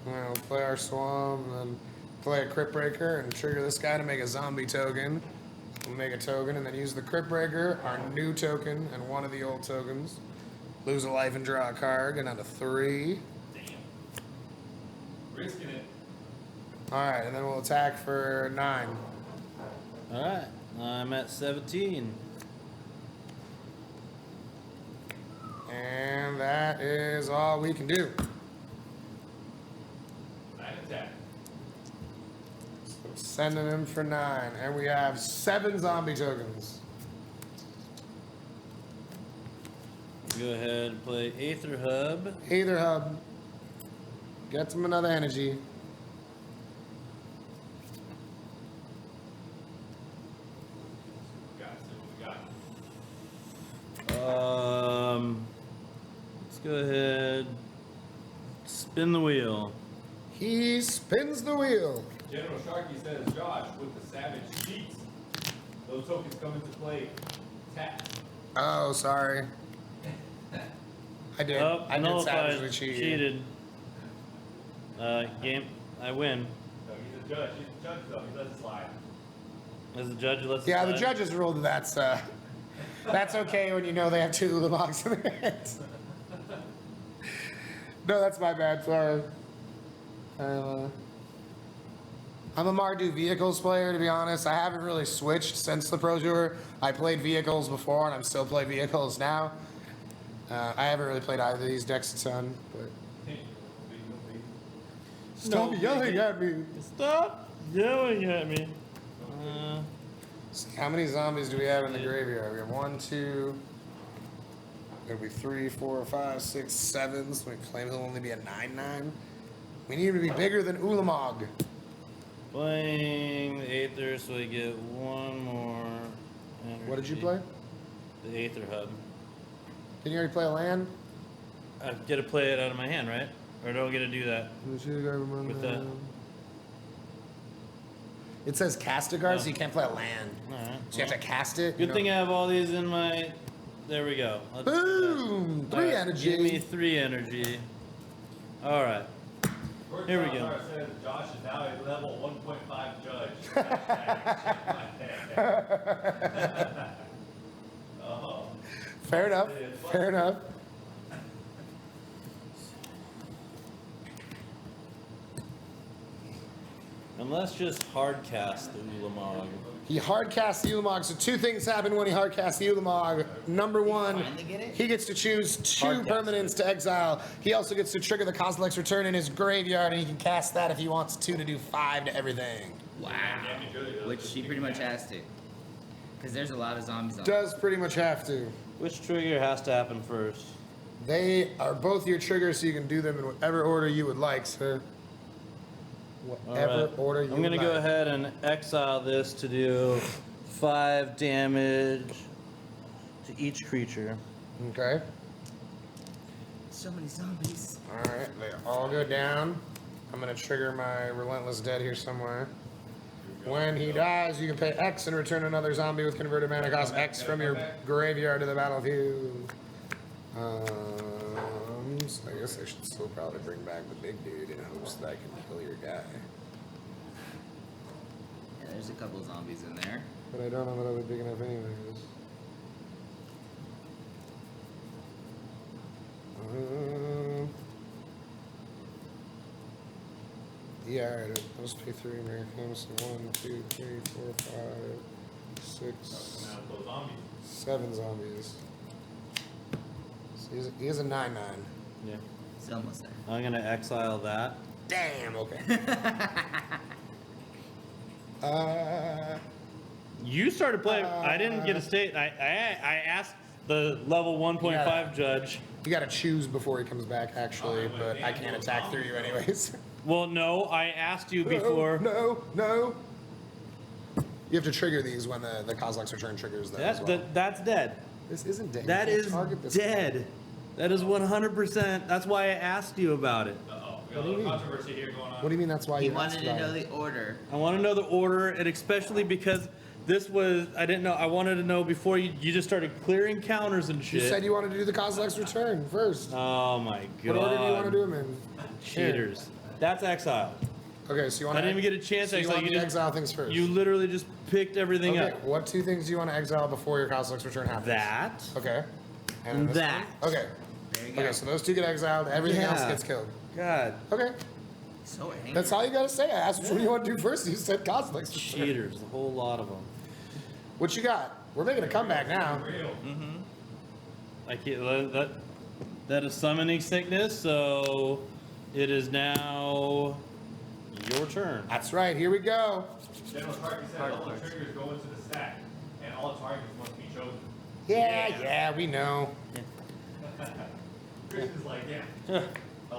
We'll play our Swamp and then play a Crypt Breaker and trigger this guy to make a zombie token. We'll make a token and then use the Crypt Breaker, our new token, and one of the old tokens. Lose a life and draw a card, get down to 3. Damn. Risking it. Alright, and then we'll attack for 9. Alright, I'm at 17. And that is all we can do. 9 attack. So sending him for 9. And we have 7 zombie tokens. Go ahead and play Aether Hub. Aether Hub. Get him another energy. Got it. See what we got. Let's go ahead. Spin the wheel. He spins the wheel. General Sharky says, Josh, with the savage cheats, those tokens come into play. Tap. Oh, sorry. I did. Oh, I did nullified. savagely cheat. Cheated. Game. I win. No, he's a judge. He's a judge, though. He lets it slide. As the judge lets it Yeah, the slide. judges ruled that's okay when you know they have 2 Ulamog's in their hands. No, that's my bad. Sorry. I'm a Mardu Vehicles player, to be honest. I haven't really switched since the Pro Tour. I played Vehicles before, and I'm still playing Vehicles now. I haven't really played either of these decks a ton, but... Stop yelling at me! Stop yelling at me. So how many zombies do we have in the graveyard? We have 1, 2... It'll be 3, 4, 5, 6, 7. So we claim he'll only be a 9/9. We need him to be bigger than Ulamog. Playing the Aether so I get 1 more energy. What did you play? The Aether Hub. Didn't you already play a land? I get to play it out of my hand, right? Or do I get to do that? With that. It says cast a card, so you can't play a land. Alright. So you have to cast it. Good thing I have all these in my... There we go. Let's do that. Boom! 3 Alright, energy. Give me 3 energy. Alright. Here we go. Says Josh is now a level 1.5 judge. Oh. Fair enough. Fair enough. And let's just hard cast the Ulamog. He hard casts the Ulamog, so 2 things happen when he hard casts the Ulamog. Number 1, finally get it? he gets to choose 2 Hard cast permanents to exile. He also gets to trigger the Kozilek's Return in his graveyard, and he can cast that if he wants to do 5 to everything. Wow. Which she pretty much has to. Because there's a lot of zombies on. Does pretty much have to. Which trigger has to happen first? They are both your triggers, so you can do them in whatever order you would like, sir. Whatever Alright. order you I'm gonna would go like. ahead and exile this to do 5 damage to each creature. Okay. So many zombies. Alright, they all go down. I'm gonna trigger my Relentless Dead here somewhere. When he dies, you can pay X and return another zombie with converted mana cost X from your graveyard to the battlefield. So I guess I should still probably bring back the big dude in hopes that I can kill your guy. Yeah, there's a couple zombies in there. But I don't know that I was big enough anyways. Yeah, alright, let's pay 3 Americans. 1, 2, 3, 4, 5, 6, Now those zombies. 7 zombies. So he is a 9/9. Yeah. It's almost there. I'm gonna exile that. Damn, okay. You started playing. I didn't get a state. I asked the level 1.5 Yeah. judge. You gotta choose before he comes back, actually, but I can't attack through you anyways. Well, no, I asked you before. No. You have to trigger these when the Kozilek's Return triggers them as well. That's dead. This isn't dead. That You can't is target this. dead. That is 100%. That's why I asked you about it. Uh-oh. We got What a do you little mean? controversy here going on. What do you mean that's why He you wanted asked to about know it? the order. I want to know the order, and especially because this was, I didn't know, I wanted to know before you just started clearing counters and You shit. said you wanted to do the Kozilek's Return first. Oh my god. What order do you want to do them in? Cheaters. That's exile. Okay, so you want I didn't even get a chance to so you exile. want You to just exile things first. you literally just picked everything Okay, up. what 2 things do you want to exile before your Cosmos return happens? That Okay. and then this that. one? Okay. There you go. Okay, so those 2 get exiled. Everything else Yeah. gets killed. God, Okay. So angry. That's all you gotta say. I asked what do you want to do first. You said Cosmos. cheaters, a whole lot of them. What you got? We're making a comeback now. Real. I can't. That is summoning sickness. So it is now your turn. That's right. Here we go. General Sharky said all the triggers go into the stack, and all targets must be chosen. Yeah, we know. Chris is like, yeah.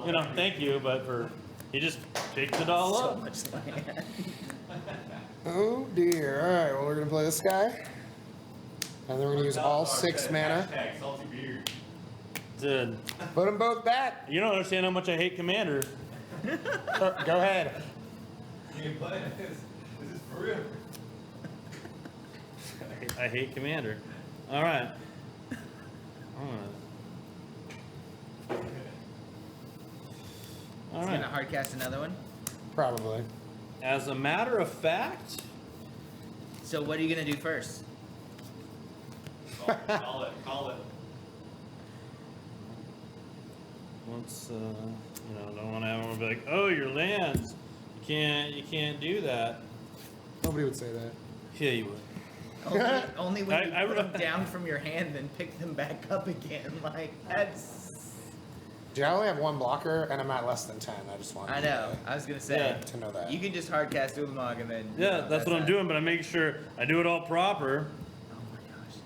You know, thank you, but he just picked it all So up. much land. Oh dear. All right. Well, we're gonna play this guy, and then we're gonna use all 6 mana. Hashtag salty beard. Dude, Put them both back. you don't understand how much I hate Commander. Go ahead. You ain't playing this. This is for real. I hate Commander. All right. All He's right. gonna hard cast another one. Probably. As a matter of fact, So what are you gonna do first? Call it. Call it. once don't want to have everyone be like, "Oh, your lands, you can't do that." Nobody would say that. Yeah, you would. Only when you I put re- them down from your hand and pick them back up again. Like that's. Dude, I only have 1 blocker, and I'm at less than 10. I just want I know. I was gonna say. Yeah. to know that. You can just hard cast Ulamog and then. you Yeah, know, that's what I'm that. doing, but I'm making sure I do it all proper. Oh my gosh.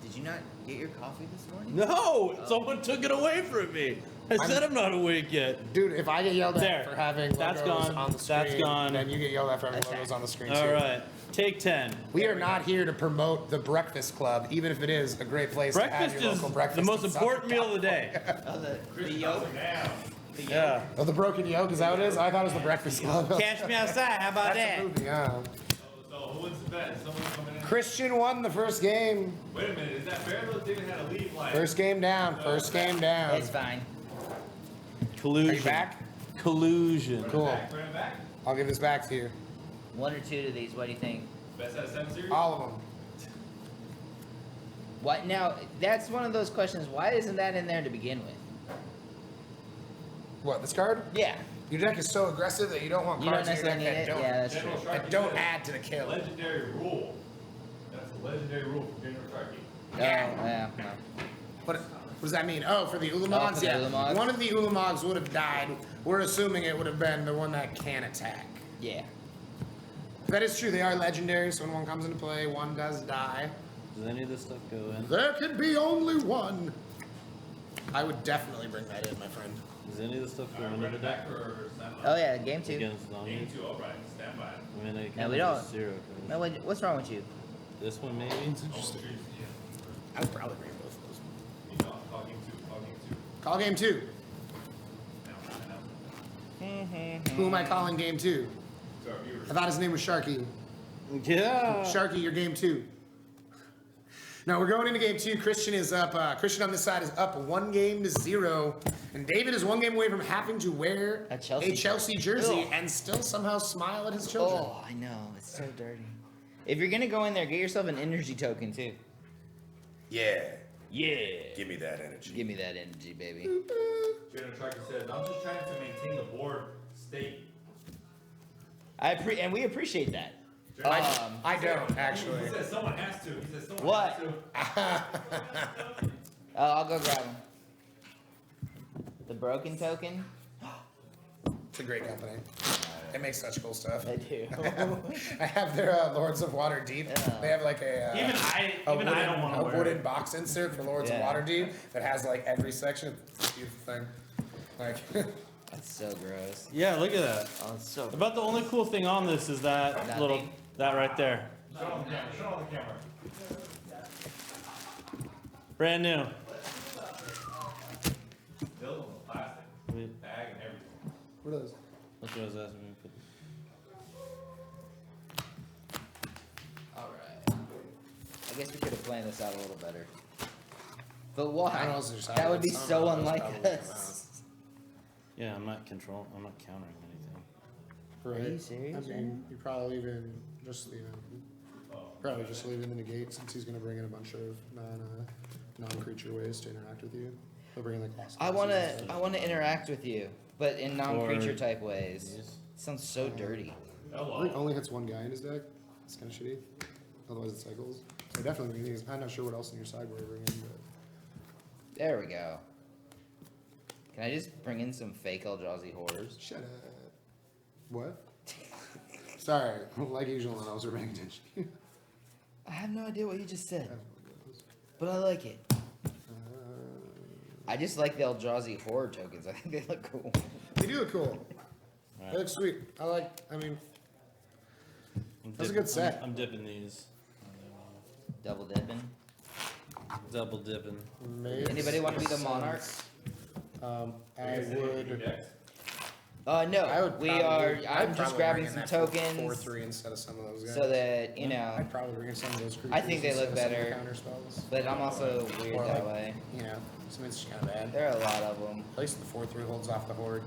Did you not get your coffee this morning? No, someone took it away from me. I said I'm not awake yet. Dude, if I get yelled at There. for having That's logos gone. on the screen, That's gone. then you get yelled at for having Attack. logos on the screen All too. right, take 10. We are not here to promote the Breakfast Club, even if it is a great place Breakfast to have your is local breakfast. the most in important Southern meal of the day. Oh, the Chris yolk. is now. The yolk. Yeah. Oh, the Broken Yolk, is that what it is? I thought it was the Breakfast Club. Catch me outside. How about That's a that? movie, yeah. So who wins the bet? Is someone coming in? Christian won the first game. Wait a minute. Is that fair? Those didn't have a lead line. First game down. First game down. It's fine. Collusion. Are you back? Collusion. Cool. Bring it back. I'll give this back to you. 1 or 2 of these. What do you think? Best out of 7 series? All of them. What now? That's one of those questions. Why isn't that in there to begin with? What, this card? Yeah. Your deck is so aggressive that you don't want You don't cards in your necessarily deck need that it. don't, Yeah, that's General true. Sharky that don't said add to the kill. Legendary rule. That's a legendary rule for General Sharky. Yeah. No. What does that mean? Oh, for the Ulamogs? for the Yeah. Ulamogs. One of the Ulamogs would have died. We're assuming it would have been the one that can attack. Yeah. That is true. They are legendary, so when one comes into play, one does die. Does any of this stuff go in? There can be only one. I would definitely bring that in, my friend. Does any of this stuff go Alright, into bring the it deck? back or stand by? Oh yeah. Game 2. Against non Game 2, alright. Stand by. I mean, they No, we kinda don't. just zero. No, what's wrong with you? This one maybe. Interesting. I would probably bring both of those. You know, call game 2. Call game 2. Call game 2. Now. Who am I calling game 2? So our viewers. I thought his name was Sharky. Yeah. Sharky, you're game 2. Now we're going into game 2. Christian is up. Christian on this side is up 1-0, and David is 1 game away from having to wear A Chelsea jersey Ugh. and still somehow smile at his children. Oh, I know. It's so dirty. If you're gonna go in there, get yourself an energy token too. Yeah, Yeah. give me that energy. Give me that energy, baby. General Sharky says, I'm just trying to maintain the board state. And we appreciate that. I don't He actually. says someone has to. He says someone What? has to. I'll go grab him. The broken token. It's a great company. They make such cool stuff. I do. I have their Lords of Waterdeep. Yeah. They have like a Even I don't want to a wear wooden it. box insert for Lords of Yeah. Waterdeep that has like every section. It's a beautiful thing. Like, That's so gross. Yeah, look at that. Oh, it's so. About the only cool thing on this is that That little, thing? that right there. Show on the camera. Show on the camera. Brand new. Still on the plastic. Wait, Bag and everything. what are those? That's what I was asking. Me. All right. I guess we could have planned this out a little better. But why? I don't know, it's just That would be silence. so I don't know, unlike it's probably us. Yeah, I'm not countering anything. Right. Are you serious I right mean, you probably just leave him in the gate since he's gonna bring in a bunch of non-creature ways to interact with you. He'll bring in like lost I classes and stuff. wanna interact with you, but in non-creature Or- type ways. Sounds so dirty. I think only hits one guy in his deck. It's kind of shitty. Otherwise, it cycles. So definitely bring these. I'm not sure what else in your sideboard to bring in, but There we go. Can I just bring in some fake Eldrazi horrors? shut up. What? Sorry, like usual, none of us are paying attention. I have no idea what you just said, That's what it goes. but I like it. I just like the Eldrazi horror tokens. I think they look cool. They do look cool. Alright. They look sweet. I mean, I'm That's a dipping- good set. I'm dipping these. Double dipping. Double dipping. makes Anybody want to be the sense. monarch? I would. No. I would. We probably- are. I'd I'm just probably grabbing bring in some that tokens 4/3 instead of some of those guys. so that you know. I'd probably bring in some of those creatures. I think they look instead of some of the better. counter spells. But I'm also weird Or that like, way. You know, something's just kind of bad. There are a lot of them. At least the 4/3 holds off the horde.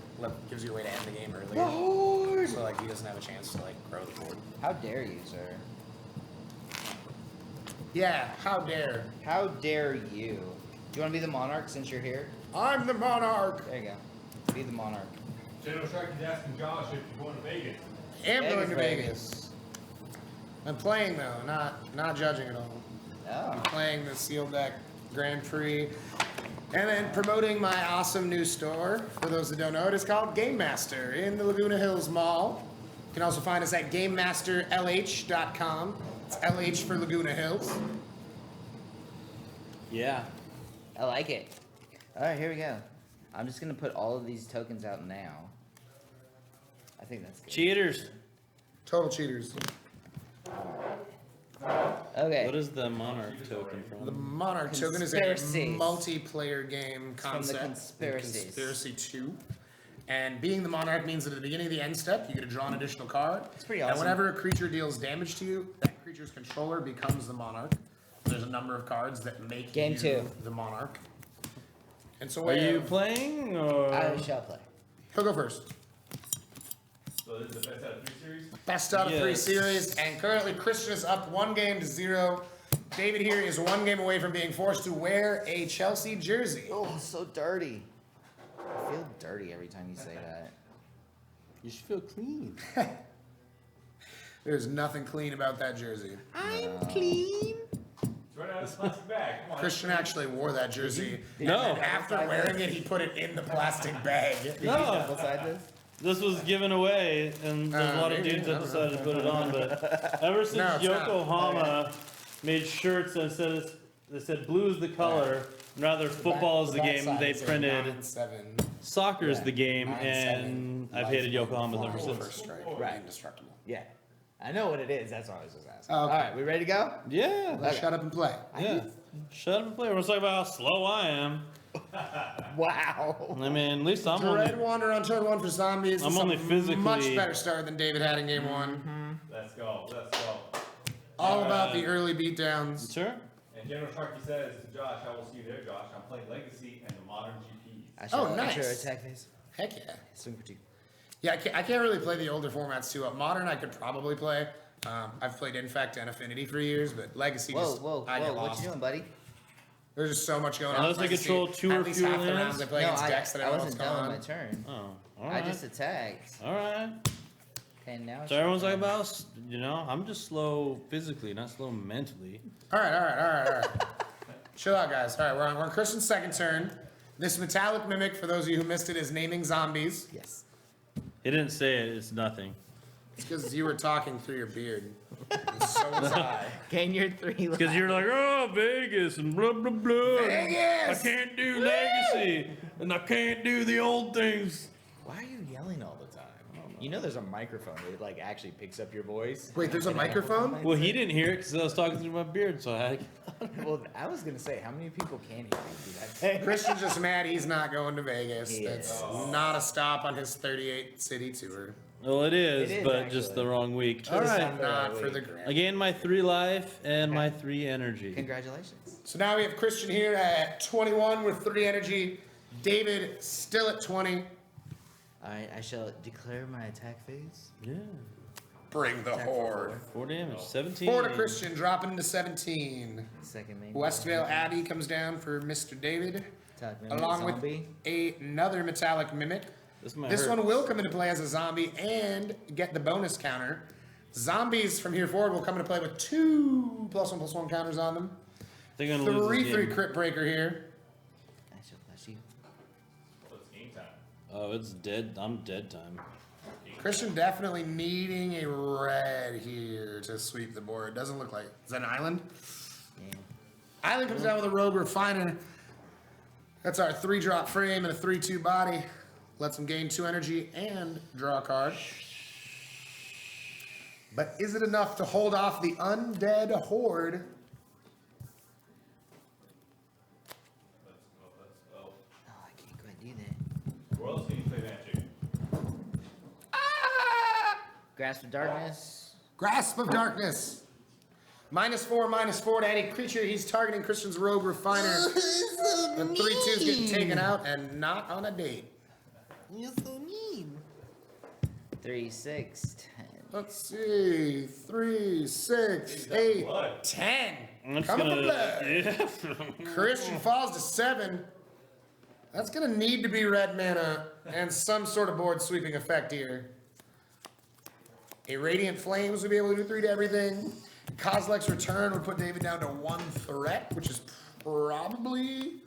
Gives you a way to end the game earlier. The horde! So like he doesn't have a chance to like grow the board. How dare you, sir? Yeah, how dare. How dare you? Do you want to be the monarch since you're here? I'm the monarch. There you go. Be the monarch. General Shark is asking Josh if you're going to Vegas. Am Vegas, going to Vegas. Vegas. I'm playing though, not judging at all. I'm Oh. playing the Seal Deck Grand Prix. And then promoting my awesome new store. For those that don't know, it is called Game Master in the Laguna Hills Mall. You can also find us at GameMasterLH.com. It's LH for Laguna Hills. Yeah. I like it. All right, here we go. I'm just gonna put all of these tokens out now. I think that's good. Cheaters. Total cheaters. Okay. What is the monarch token The from? Monarch token is a Conspiracies. multiplayer game from the concept. Conspiracies. Conspiracy 2. And being the Monarch means that at the beginning of the end step, you get to draw an additional card. It's pretty And awesome. whenever a creature deals damage to you, that creature's controller becomes the Monarch. There's a number of cards that make Game you 2. the Monarch. And so Are you playing or? I shall play. He'll go first. So this is the best out of 3 series? Best out of 3 Yes. series, and currently Christian is up 1-0. David here is 1 game away from being forced to wear a Chelsea jersey. Oh, so dirty. I feel dirty every time you say that. You should feel clean. There's nothing clean about that jersey. I'm clean. It's right out of the plastic bag. Come on. Christian actually wore that jersey. No. And after wearing it, he put it in the plastic bag. No. Beside this? This was given away, and there's a lot of maybe, dudes I that don't decided to put it on. But ever since No, it's not. Yokohama made shirts that said blue is the color, and rather football is the game, they printed 9-7. soccer is Yeah. the game, 9-7. and I've hated Yokohama ever First since. strike. Right. Indestructible. Yeah. I know what it is. That's what I was just asking. Okay. All right, we ready to go? Yeah, Let's shut up and play. yeah. Shut up and play. We're talking about how slow I am. Wow. I mean, at least I'm Dread only. Wander on turn 1 for zombies. I'm This is only a physically- much better start than David had in game 1. Let's go. Let's go. All about the early beatdowns. Sure. And General Sharky says to Josh, I will see you there, Josh. I'm playing Legacy and the Modern GPs. I shall, Oh, nice. I shall attack phase. Heck yeah. Swing for 2. Yeah, I can't really play the older formats too. Modern I could probably play. I've played Infect and Affinity for years, but Legacy Whoa, just whoa, I whoa! get What lost. you doing, buddy? There's just so much going on. Unless with I Legacy. control 2 or At least fewer half the rounds lands. I play No, against decks that I I know wasn't what's done going with my on. turn. Oh, I alright. just attacked. Alright. Okay, now. it's So your everyone's turn. like about, I'm just slow physically, not slow mentally. All right. Chill out, guys. All right, we're on Christian's second turn. This metallic mimic, for those of you who missed it, is naming zombies. Yes. He didn't say it, it's nothing. It's because you were talking through your beard. And so was I. Gain your 3 lives. Because you're like, oh, Vegas and blah, blah, blah. Vegas! I can't do Legacy, and I can't do the old things. Why are you yelling all the time? You know there's a microphone that like actually picks up your voice. Wait, there's a microphone? Well, he didn't hear it because I was talking through my beard, so I had to... Well, I was gonna say, how many people can hear you do that thing? Christian's just mad he's not going to Vegas. He That's is. not a stop on his 38 city tour. Well, it is, It is, but just actually. the wrong week. All All right. right. Not for the week. grand. I gained my 3 life and my 3 energy. Congratulations. So now we have Christian here at 21 with 3 energy. David still at 20. Alright, I shall declare my attack phase. Yeah. Bring the Attack for horde. 4 damage. 17. Horde of Christian dropping into 17. Second main. Westvale Abbey comes down for Mr. David, Attack mimic, along zombie. with another metallic mimic. This might This hurt. one will come into play as a zombie and get the bonus counter. Zombies from here forward will come into play with 2 +1/+1 counters on them. I think I'm gonna lose this 3/3 game. crit breaker here. I shall flash you. What's game time? Oh, it's dead. I'm dead time. Christian definitely needing a red here to sweep the board. Doesn't look like. Is that an island? Yeah. Island comes down with a Rogue Refiner. That's our 3-drop frame and a 3/2 body. Lets him gain 2 energy and draw a card. But is it enough to hold off the undead horde? Let's go. Oh, I can't quite do that. Where else can you play Magic? Grasp of Darkness. Grasp of Darkness. -4/-4 to any creature he's targeting. Christian's Rogue Refiner. And 3/2s getting taken out and not on a date. You're so mean. 3, 6, 10. Let's see. 3, 6, 8, blood. 10. I'm just Coming for gonna. blood. Yeah. Christian falls to 7. That's gonna need to be red mana and some sort of board sweeping effect here. A Radiant Flames would be able to do 3 to everything. Kozilek's Return would put David down to 1 threat, which is probably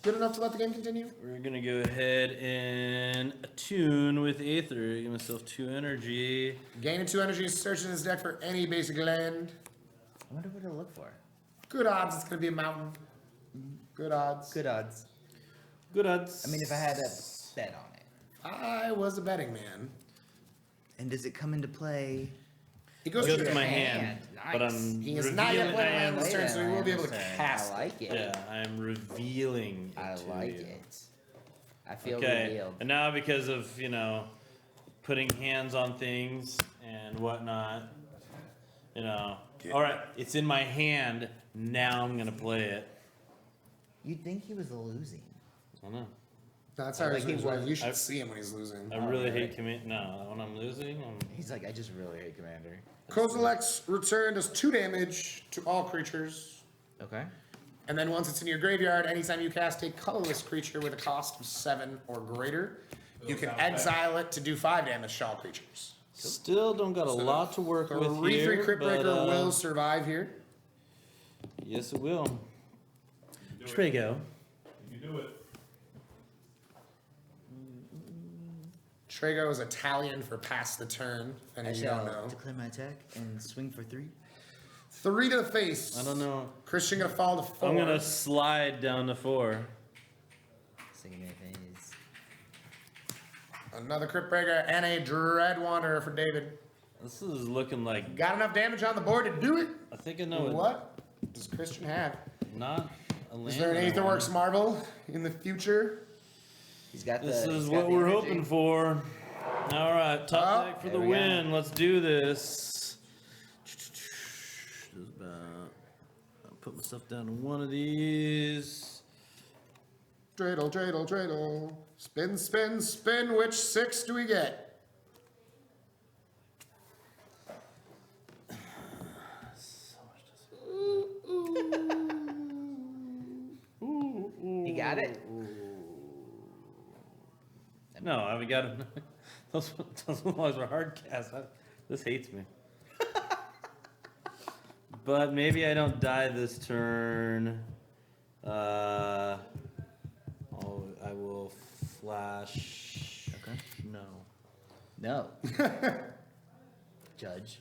good enough to let the game continue. We're gonna go ahead and attune with Aether. Give myself 2 energy. Gaining 2 energy, searching his deck for any basic land. I wonder what to look for. Good odds it's gonna be a mountain. Good odds. Good odds. Good odds. I mean, if I had a bet on it. I was a betting man. And does it come into play? It goes It goes to to your my hand. hand, Nice. but I'm He has not yet revealing- played I am- land this turn, so he will be able to cast I like it. Yeah, I am revealing. It I to like you. it. I feel Okay, revealed. and now because of putting hands on things and whatnot, all right, it's in my hand. Now I'm gonna play it. You'd think he was losing. I don't know. That's how Like he's he was- You should I- see him when he's losing. I really hate commit. No, when I'm losing, He's like, I just really hate Commander. Kozilek's Return does 2 damage to all creatures. Okay. And then once it's in your graveyard, anytime you cast a colorless creature with a cost of 7 or greater, you can exile it to do 5 damage to all creatures. still don't got a lot to work So with 3/3 here. Crit but, Breaker will survive here. Yes, it will. You do it. Trigo. You do it. Trago is Italian for pass the turn, and I you don't shall know. declare my attack and swing for 3. 3 to the face. I don't know. Christian gonna fall to 4. I'm gonna slide down to 4. Second main phase. Another Crit Breaker and a Dread Wanderer for David. This is looking like. Got enough damage on the board to do it? I think I know What does Christian have? Not a land. Is there an that I want. Aetherworks Marvel in the future? He's got the. This he's is got what the we're energy. hoping for. All right, top Oh, deck for there the we go. win. Let's do this. Just about. I'll put myself down to one of these. Dreidel, dreidel, dreidel. Spin, spin, spin. Which 6 do we get? He got it? No, I haven't got it. Those ones were hard casts. This hates me. But maybe I don't die this turn. I will flash. Okay. No. No. Judge.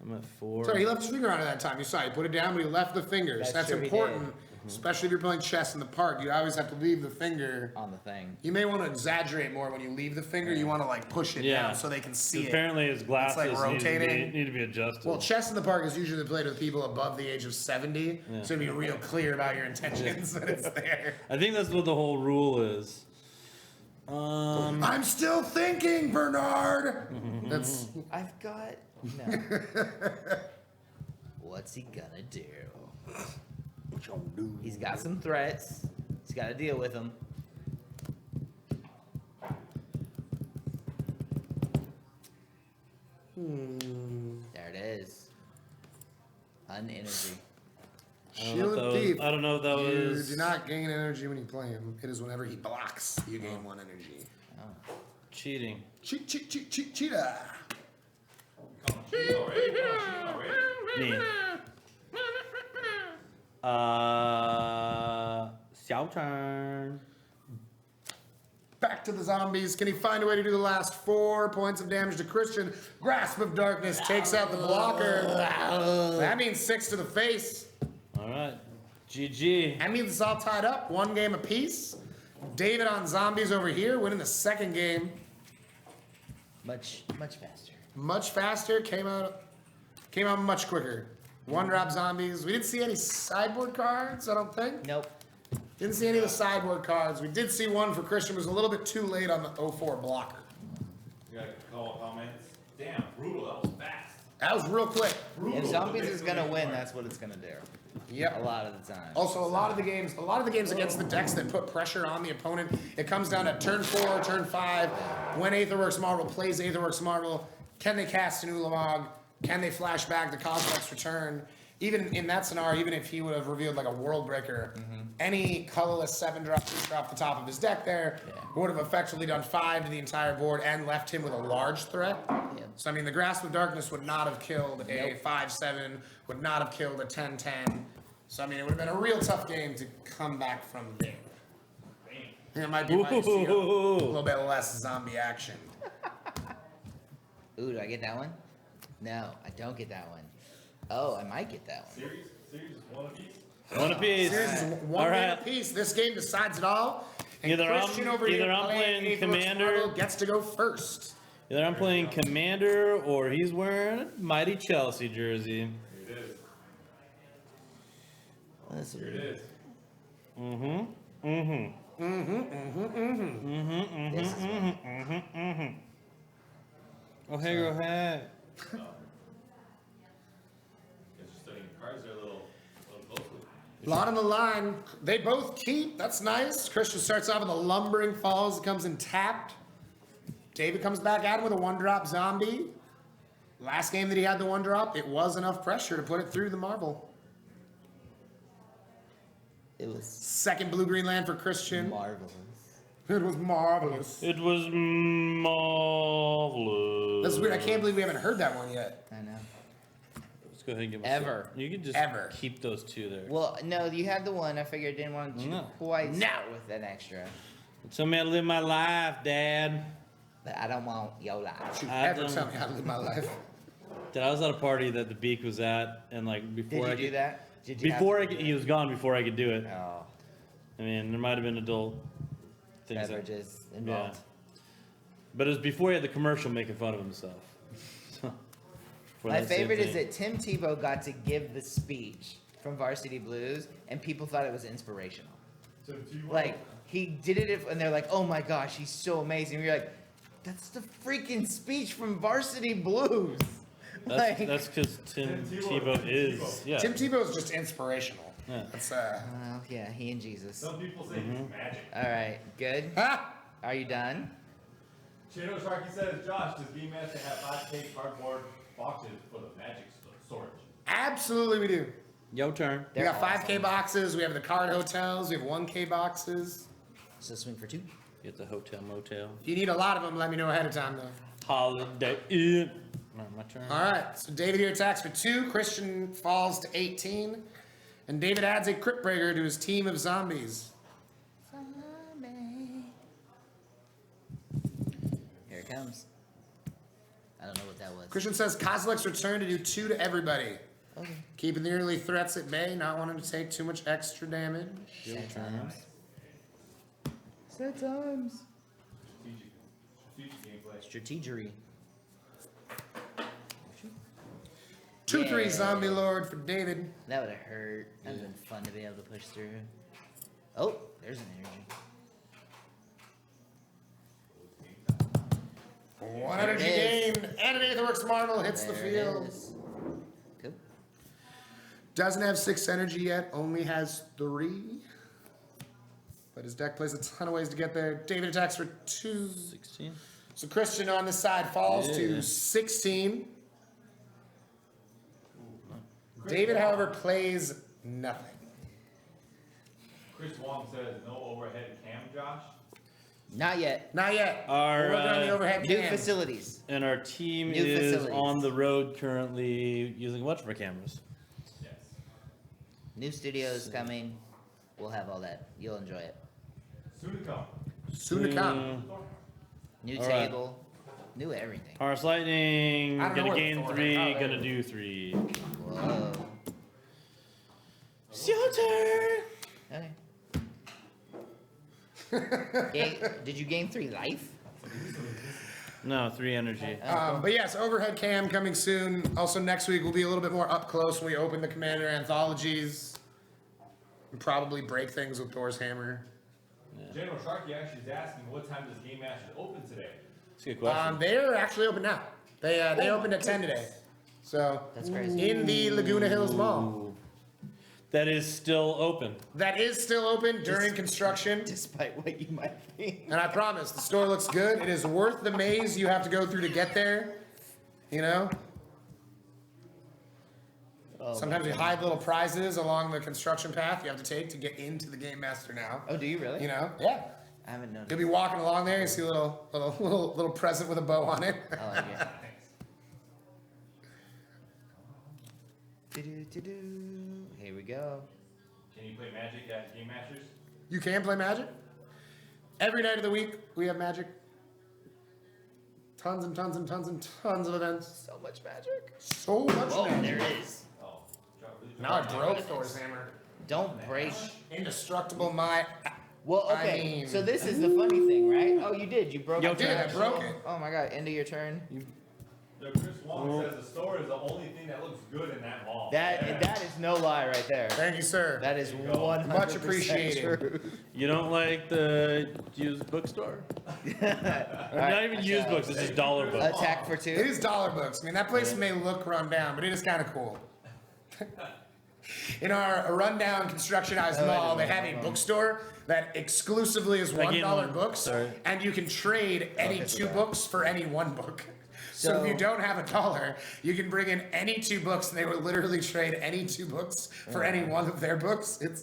I'm at 4. Sorry, he left his finger on it that time. You saw he put it down, but he left the fingers. That's That's true, he important, Mm-hmm. especially if you're playing chess in the park. You always have to leave the finger. On the thing. You may want to exaggerate more when you leave the finger. You want to like push it Yeah. down so they can see it. Apparently his glasses rotating. need to be adjusted. Well, chess in the park is usually played with people above the age of 70, so be real clear about your intentions when it's there. I think that's what the whole rule is. I'm still thinking, Bernard. That's I've got. No. What's he gonna do? He's got some threats. He's got to deal with them. There it is. Unenergy. Shield of Thief. I don't know if that You was. do not gain energy when you play him. It is whenever he blocks, you gain 1 energy. Oh. Cheating. Cheetah. Come on, cheat already. Come on, cheat already. Me. Xiao turn. Back to the zombies. Can he find a way to do the last 4 points of damage to Christian? Grasp of Darkness takes out the blocker. That means 6 to the face. All right. GG. That means it's all tied up. 1 game apiece. David on zombies over here, winning the 2nd game. Much faster. Much faster. Came out much quicker. 1-drop zombies. We didn't see any sideboard cards, I don't think. Nope. Didn't see any of the sideboard cards. We did see one for Christian. It was a little bit too late on the 0-4 blocker. You gotta call comments. Damn, brutal. That was fast. That was real quick. Brutal. If zombies is gonna win, that's what it's gonna do. Yep. A lot of the time. Also, a lot of the games against the decks that put pressure on the opponent, it comes down to turn 4, turn 5. When Aetherworks Marvel plays Aetherworks Marvel, can they cast an Ulamog? Can they flash back the Cosmos Return? Even in that scenario, even if he would have revealed like a World Breaker, any colorless 7-drop, 6-drop off the top of his deck there would have effectively done 5 to the entire board and left him with a large threat. Yep. So I mean, the Grasp of Darkness would not have killed a 5-7, would not have killed a 10-10. So I mean, it would have been a real tough game to come back from there. It might be why you see a little bit less zombie action. Ooh, do I get that one? No, I don't get that one. Oh, I might get that one. Series is 1 apiece. 1 apiece. Series is one All game right. apiece. This game decides it all. And Either I'm- Christian over either here I'm playing Aetherworks Commander- Marvel gets to go first. Either I'm playing Commander or he's wearing a Mighty Chelsea jersey. Here it is. Listen. Here it is. Oh, hey, go ahead. Guess you're studying cards there a little closely. Lot on the line. They both keep. That's nice. Christian starts off with a Lumbering Falls. It comes in tapped. David comes back at him with a 1-drop zombie. Last game that he had the 1-drop, it was enough pressure to put it through the marble. It was Second blue-green land for Christian. marvelous. It was marvelous. It was marvelous. That's weird. I can't believe we haven't heard that one yet. I know. Let's go ahead and give us Ever. You can just Ever. keep those 2 there. Well, no, you had the one. I figured I didn't want to No. quite No. start with an extra. Tell me how to live my life, Dad. But I don't want your life. You I ever don't- tell me how to live my life. Dad, I was at a party that the Beak was at, and like Did before you I do could, that? Did you have before to I do could, he was gone before I could do it. that? Oh, I mean, there might have been adult things. beverages Yeah. involved. But it was before he had the commercial making fun of himself. So, for My that same favorite is thing. that Tim Tebow got to give the speech from Varsity Blues, and people thought it was inspirational. So do you Like, he did it, and they're like, "Oh my gosh, he's so amazing." You're like, "That's the freaking speech from Varsity Blues." That's because Tim Tim Tebow Tebow. is. Yeah. Tim Tebow is just inspirational. Yeah. That's Well, yeah, he and Jesus. Some people say it's magic. All right, good. ha! Are you done? Chino Sharky says, Josh, does B manage to have 5K cardboard boxes for the magic storage? Absolutely, we do. Your turn. We They're got 5K awesome. boxes. We have the card hotels. We have 1K boxes. So swing for 2. Get the hotel motel. If you need a lot of them, let me know ahead of time, though. Holiday Inn. All right, my turn. All right, so David here attacks for 2. Christian falls to 18. And David adds a Crypt Breaker to his team of zombies. Here it comes. I don't know what that was. Christian says Kozilek's return to do 2 to everybody. Okay. Keeping the early threats at bay, not wanting to take too much extra damage. Sad times. Sad times. Strategic gameplay. Strategery. 2-3 Yeah. Zombie Lord for David. That would have hurt. That would have been fun to be able to push through. Oh, there's an energy. 1 There energy it is. gained. And an Aetherworks Marvel hits the There it field. is. Cool. Doesn't have 6 energy yet, only has 3. But his deck plays a ton of ways to get there. David attacks for 2. 16. So Christian on this side falls Yeah. to 16. David, however, plays nothing. Chris Wong says no overhead cam, Josh. Not yet. Not yet. Our, We're working on the overhead New cam. facilities. And our team New is facilities. on the road currently using what for cameras? Yes. New studios coming. We'll have all that. You'll enjoy it. Soon to come. Soon to come. New All right. table. New everything. Harsh Lightning, I don't know gonna where the gain four 3, is. Oh, gonna there. do 3. Whoa. It's your turn! Okay. Did you gain 3 life? No, 3 energy. But yes, overhead cam coming soon. Also next week we'll be a little bit more up close when we open the Commander anthologies. And probably break things with Thor's hammer. General Sharky actually is asking what time does Game Master open today? That's a good question. They're actually open now. They opened at 10 today. So That's crazy. in the Laguna Hills Mall. Ooh. That is still open. That is still open during construction. Despite what you might think. And I promise, the store looks good. It is worth the maze you have to go through to get there. You know? Oh, Sometimes we hide little prizes along the construction path you have to take to get into the Game Master now. Oh, do you really? You know? Yeah. I haven't noticed. You'll be walking along there, you see a little present with a bow on it. I like it. Do-do-do-do. Here we go. Can you play Magic at Game Masters? You can play Magic. Every night of the week, we have Magic. Tons and tons and tons and tons of events. So much magic. So much Oh, Magic. there it is. Oh, Now I broke Thor's hammer. Don't break. Indestructible my... Well, I okay. mean- So this is the funny thing, right? Oh, you did. You broke Yo, it. I did, I broke it. Oh my god. End of your turn. The Chris Wong says the store is the only thing that looks good in that mall. That is no lie right there. Thank you, sir. That is 100% Much appreciated. true. You don't like the used bookstore? Not even used books, it's just dollar books. Attack for It 2. is dollar books. I mean, that place may look run down, but it is kind of cool. In our rundown constructionized Oh, mall, I they didn't have know. a bookstore that exclusively is I gained $1 one. books, Sorry. and you can trade any Okay, 2 sorry. books for any 1 book. So So- if you don't have $1, you can bring in any 2 books, and they will literally trade any 2 books for any one of their books. It's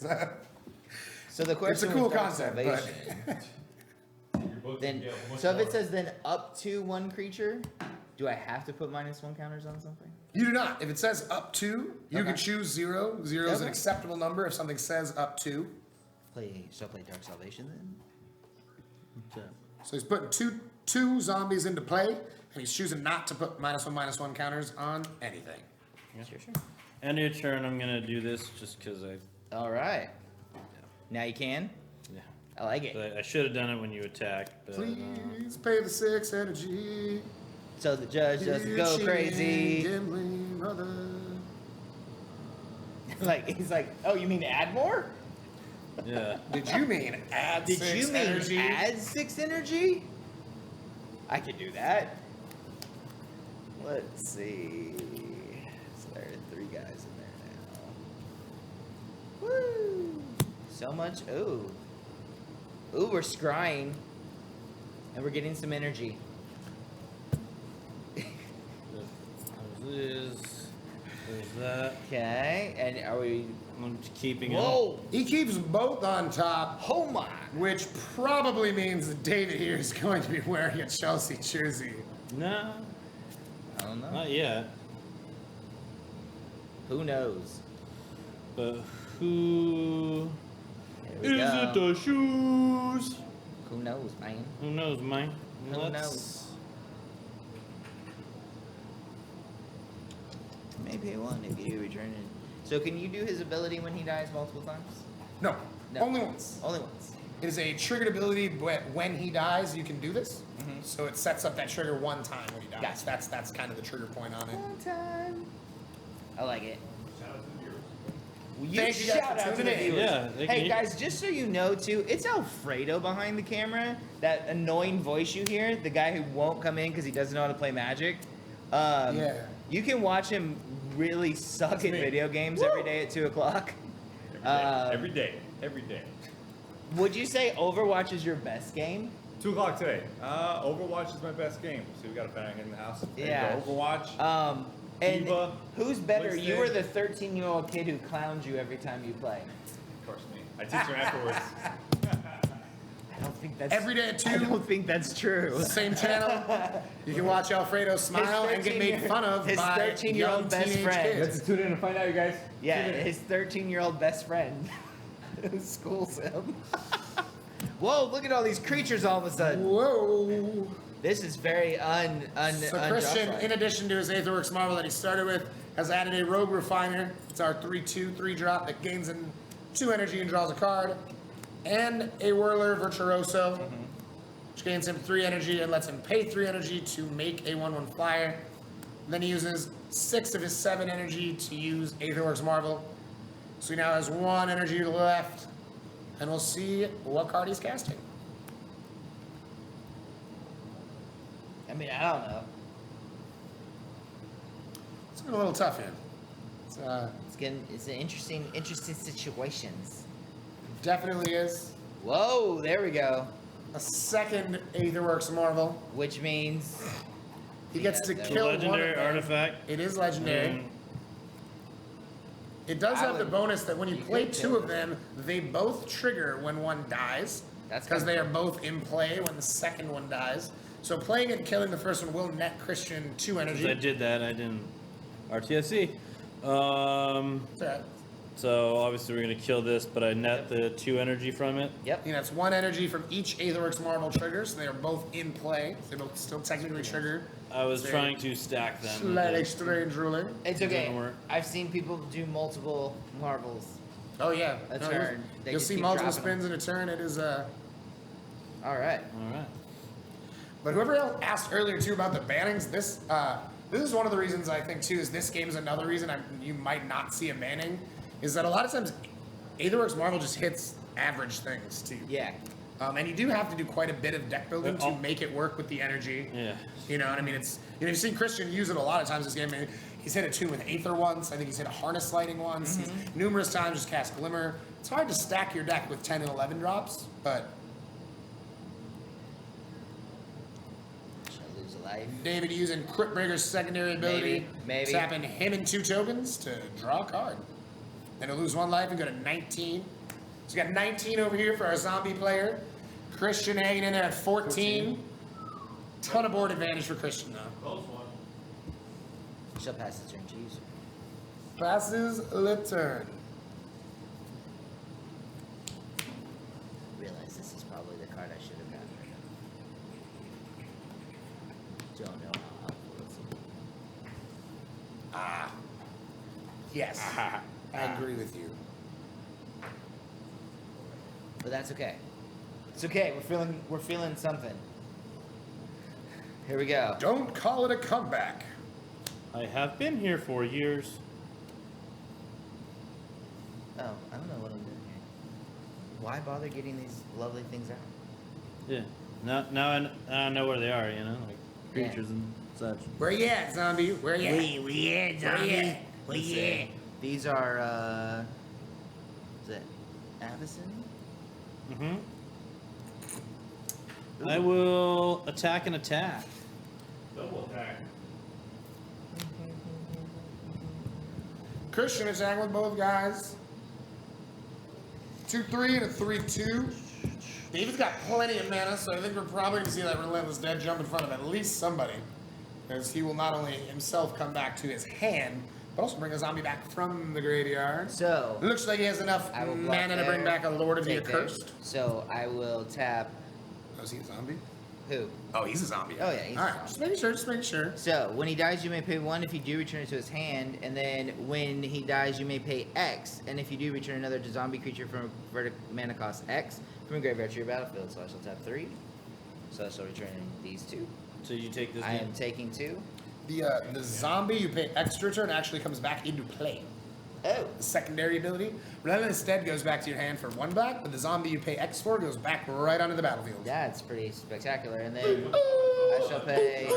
So the question cool with Dark concept, Salvation, Your book then, can get almost so if it more. says then up to 1 creature, do I have to put -1 counters on something? You do not. If it says up to, you Okay. can choose 0. 0 is an Okay. acceptable number if something says up to. Shall I play Dark Salvation then? So he's putting two zombies into play, and he's choosing not to put -1/-1 counters on anything. Sure. End of your turn, I'm gonna do this just because I All right. Now you can. yeah. I like it. I should have done it when you attacked, but Please pay the 6 energy. So the judge doesn't go Cheating, crazy. gambling brother. Like he's like, oh, you mean add more? yeah. Did you mean add Did 6 you mean energy? add 6 energy? I could do that. Let's see. So there are 3 guys in there now. Woo! So much. Ooh. Ooh, we're scrying. And we're getting some energy. There's that. Okay. And are we. I'm just keeping it. Whoa! He keeps both on top, Oh my! which probably means that David here is going to be wearing a Chelsea jersey. No, I don't know. not yet. Who knows? But who Here we is go. it? The shoes? Who knows, man? Who knows, man? Who Let's- knows? Maybe one if you return it. So can you do his ability when he dies multiple times? No, No. only once. Only once. It is a triggered ability, but when he dies, you can do this. Mhm. So it sets up that trigger 1 time when he dies. Gotcha. That's kind of the trigger point on it. One time. I like it. Shout out to the viewers. Thank you guys Shout for out to tuning the in. viewers. Yeah, they Hey can- guys, just so you know too, it's Alfredo behind the camera. That annoying voice you hear, the guy who won't come in because he doesn't know how to play Magic. Yeah. You can watch him really suck That's at me. video games every day at 2 o'clock. Every day. Every day. Would you say Overwatch is your best game? 2 o'clock today. Overwatch is my best game. So we got a bang in the house. There you Yeah. go, Overwatch. And Diva. who's better, Wednesday. you or the 13-year-old kid who clowns you every time you play? Of course, me. I teach her afterwards. I don't think that's Every day at I 2, don't think that's true. same channel. You can watch Alfredo smile and get made fun of his by 13-year-old young best teenage friend. kids. Let's tune in and find out, you guys. Yeah, Tune in. his 13-year-old best friend schools him. Whoa, look at all these creatures all of a sudden. Whoa. This is very So Christian, in addition to his Aetherworks Marvel that he started with, has added a Rogue Refiner. It's our 3/2, 3-drop that gains in 2 energy and draws a card. And a Whirler Virtuoso, which gains him 3 energy and lets him pay 3 energy to make a 1/1 flyer. Then he uses 6 of his 7 energy to use Aetherworks Marvel. So he now has 1 energy left. And we'll see what card he's casting. I mean, I don't know. It's a little tough here. It's an interesting situations. Definitely is. Whoa, there we go. A second Aetherworks Marvel. Which means He gets to Yeah, kill one of Legendary them. artifact. It is legendary. And It does I have the would- bonus that when you you play could 2 kill of them, they both trigger when one dies. That's because kinda they are both in play when the second one dies. So playing it and killing the first one will net Christian 2 since I energy. did that, I didn't RTSC. It's alright. So obviously we're gonna kill this, but I net the 2 energy from it. yep. You know, it's 1 energy from each Aetherworks Marvel trigger, so they are both in play. They both still technically trigger. I was Very trying to stack them. Slightly strange ruling. It's It okay. doesn't work. I've seen people do multiple marvels. Oh yeah. A No, turn. They You'll just see keep multiple dropping spins in a turn. It is All right. All right. But whoever else asked earlier too about the bannings, this is one of the reasons I think too is this game is another reason you might not see a banning, is that a lot of times Aetherworks Marvel just hits average things too. Yeah. And you do have to do quite a bit of deck building to Oh. make it work with the energy. Yeah. You know what I mean? It's you've seen Christian use it a lot of times this game. I mean, he's hit a 2 with Aether once. I think he's hit a Harness Lighting once. He's numerous times just cast Glimmer. It's hard to stack your deck with 10 and 11 drops, but Should I lose a life? David using Cryptbreaker's secondary ability, Maybe. tapping him and 2 tokens to draw a card. Then he'll lose 1 life and go to 19. So we got 19 over here for our zombie player. Christian hanging in there at 14. Ton of board advantage for Christian though. Close one. She'll pass the turn to you. Passes the turn. Realize this is probably the card I should have gotten rid of. Don't know how helpful this will be. Yes. I agree with you. But that's okay. It's okay. We're feeling something. Here we go. Don't call it a comeback. I have been here for years. Oh, I don't know what I'm doing here. Why bother getting these lovely things out? Yeah. Now I know where they are, you know, like Yeah. creatures and such. Where you at, zombie? Where you at? We at, zombie? Where you at? These are, is it Avison? Mm-hmm. I will attack and attack. Double attack. Christian attacking with both guys. 2/3 and a 3/2. David's got plenty of mana, so I think we're probably going to see that Relentless Dead jump in front of at least somebody. Because he will not only himself come back to his hand, but also bring a zombie back from the graveyard. So, Looks like he has enough I will block mana to bring there, back a Lord of the take there. Accursed. So I will tap Oh, is he a zombie? who? Oh, he's a zombie. Oh, yeah, he's a All right, zombie. just making sure, just making sure. So when he dies, you may pay 1. If you do, return it to his hand, and then when he dies, you may pay X. And if you do, return another zombie creature from vertic mana cost X from a graveyard to your battlefield. So I shall tap 3. So I shall return these 2. So you take this. I one? am taking 2. The zombie you pay extra turn actually comes back into play. Oh, The secondary ability. Relentless Dead goes back to your hand for 1 back, but the zombie you pay X for goes back right onto the battlefield. that's pretty spectacular. And then I shall pay.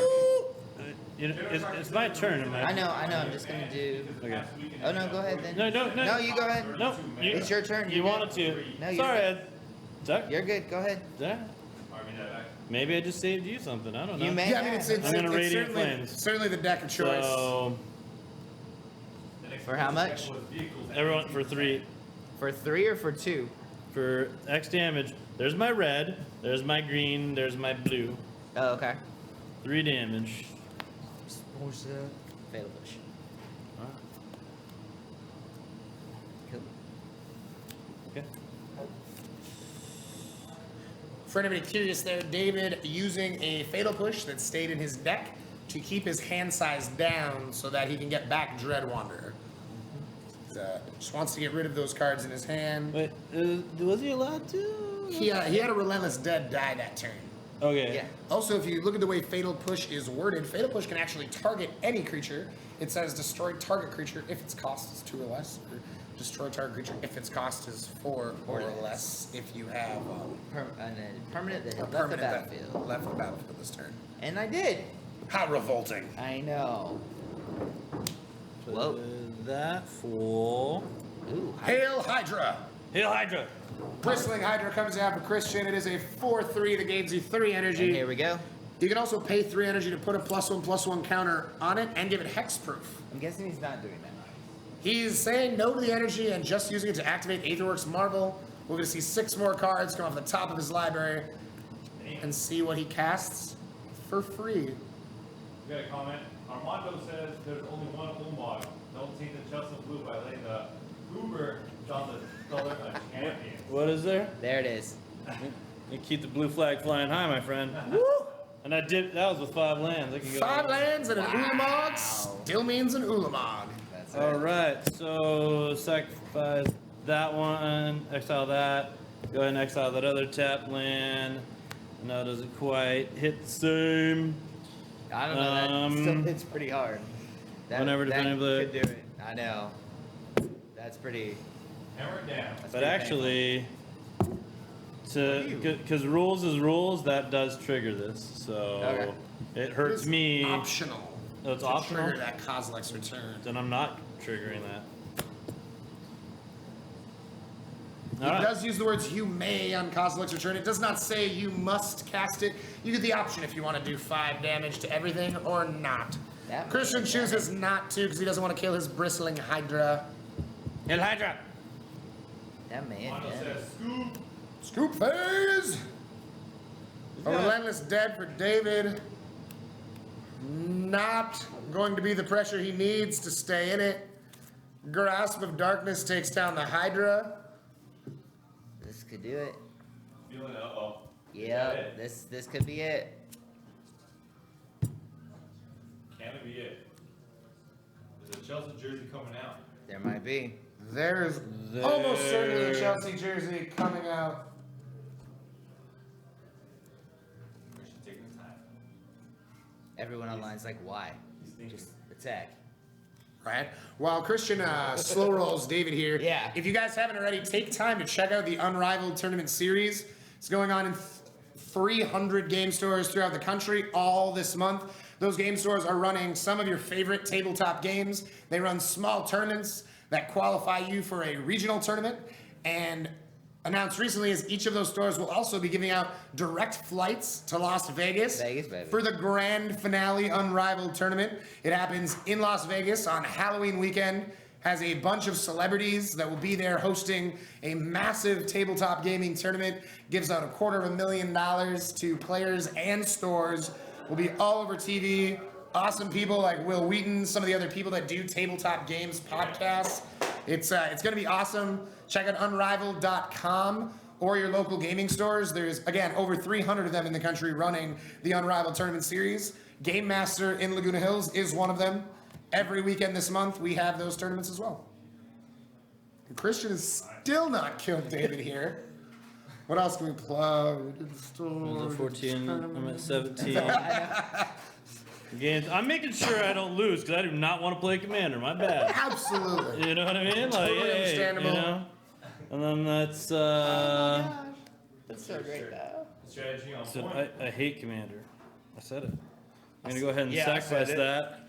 You know, it's my turn. Am I know. I'm just gonna do. Okay. Oh no, go ahead then. No, No, you go ahead. No, It's your turn. You You're wanted good. to. No, you're Sorry, good. Ed. Duck. You're good. Go ahead. Duck. Maybe I just saved you something. I don't know. You may. Yeah, I mean, it's I'm gonna it's Radiant certainly, Flames. certainly the deck of choice. So For how much? Everyone for 3. For 3 or for 2? For X damage. There's my red. There's my green. There's my blue. Oh, okay. 3 damage. Fatal push. Cool. Okay. For anybody curious there, David using a fatal push that stayed in his deck to keep his hand size down so that he can get back Dread Wanderer. Just wants to get rid of those cards in his hand. Wait, was he allowed to? He had a Relentless Dead die that turn. Okay. Yeah. Also, if you look at the way Fatal Push is worded, Fatal Push can actually target any creature. It says destroy target creature if its cost is 2 or less, or destroy target creature if its cost is 4 or less. If you have A permanent that a had left the permanent that battlefield. left the battlefield this turn. And I did. How revolting! I know. So Whoa. that fool. Ooh. Hail Hydra! Hail Hydra. Bristling Hydra comes out for Christian. It is a 4/3 that gains you 3 energy. And here we go. You can also pay 3 energy to put a +1/+1 counter on it and give it hexproof. I'm guessing he's not doing that. He's saying no to the energy and just using it to activate Aetherworks Marvel. We're going to see 6 more cards come off the top of his library and see what he casts for free. We got a comment. Armando says there's only one Umbog. Don't take the Chelsea blue by letting the Uber on the color of champion. What is there? There it is. You keep the blue flag flying high, my friend. Woo! And that was with 5 lands. I can go 5 lands and an Ulamog still means an Ulamog. That's All it. right, so sacrifice that one, exile that. Go ahead and exile that other tap land. No, it doesn't quite hit the same. I don't know. That still hits pretty hard. That, Whenever that defending blue. could do it. I know. That's pretty. Hammer it down. That's But pretty actually, because rules is rules, that does trigger this. So Okay. it hurts It's me. optional. Oh, it's to optional? Trigger that Kozilek's return. Then I'm not triggering that. He All right. does use the words "you may" on Kozilek's return. It does not say you must cast it. You get the option if you want to do 5 damage to everything or not. That Christian may- chooses not to because he doesn't want to kill his bristling Hydra. Hail Hydra. That man. Armando Yeah. says scoop. Scoop phase. A Yeah. Relentless Dead for David. Not going to be the pressure he needs to stay in it. Grasp of Darkness takes down the Hydra. This could do it. Feeling uh-oh. Yeah. it? This could be it. Can it be it? Is a Chelsea jersey coming out? There might be. There's almost certainly a Chelsea jersey coming out. We should take the time. Everyone online's like, why? Just attack. Right? While Christian slow rolls David here. Yeah. If you guys haven't already, take time to check out the Unrivaled Tournament Series. It's going on in 300 game stores throughout the country all this month. Those game stores are running some of your favorite tabletop games. They run small tournaments that qualify you for a regional tournament. And announced recently is each of those stores will also be giving out direct flights to Las Vegas, Vegas, baby. for the grand finale Unrivaled tournament. It happens in Las Vegas on Halloween weekend. Has a bunch of celebrities that will be there hosting a massive tabletop gaming tournament. Gives out $250,000 to players and stores. Will be all over TV. Awesome people like Will Wheaton, some of the other people that do tabletop games podcasts. It's going to be awesome. Check out unrivaled.com or your local gaming stores. There's, again, over 300 of them in the country running the Unrivaled Tournament Series. Game Master in Laguna Hills is one of them. Every weekend this month, we have those tournaments as well. And Christian has still not killed David here. What else can we plug? We did the store, I'm we at did 14. tournament. I'm at 17. Games. I'm making sure I don't lose because I do not want to play Commander. My bad. Absolutely. You know what I mean? Like, Totally hey, understandable. you know. And then that's. That's so great though. Strategy on So point. I hate Commander. I said it. I'm gonna go ahead and Yeah, I sacrifice said it. that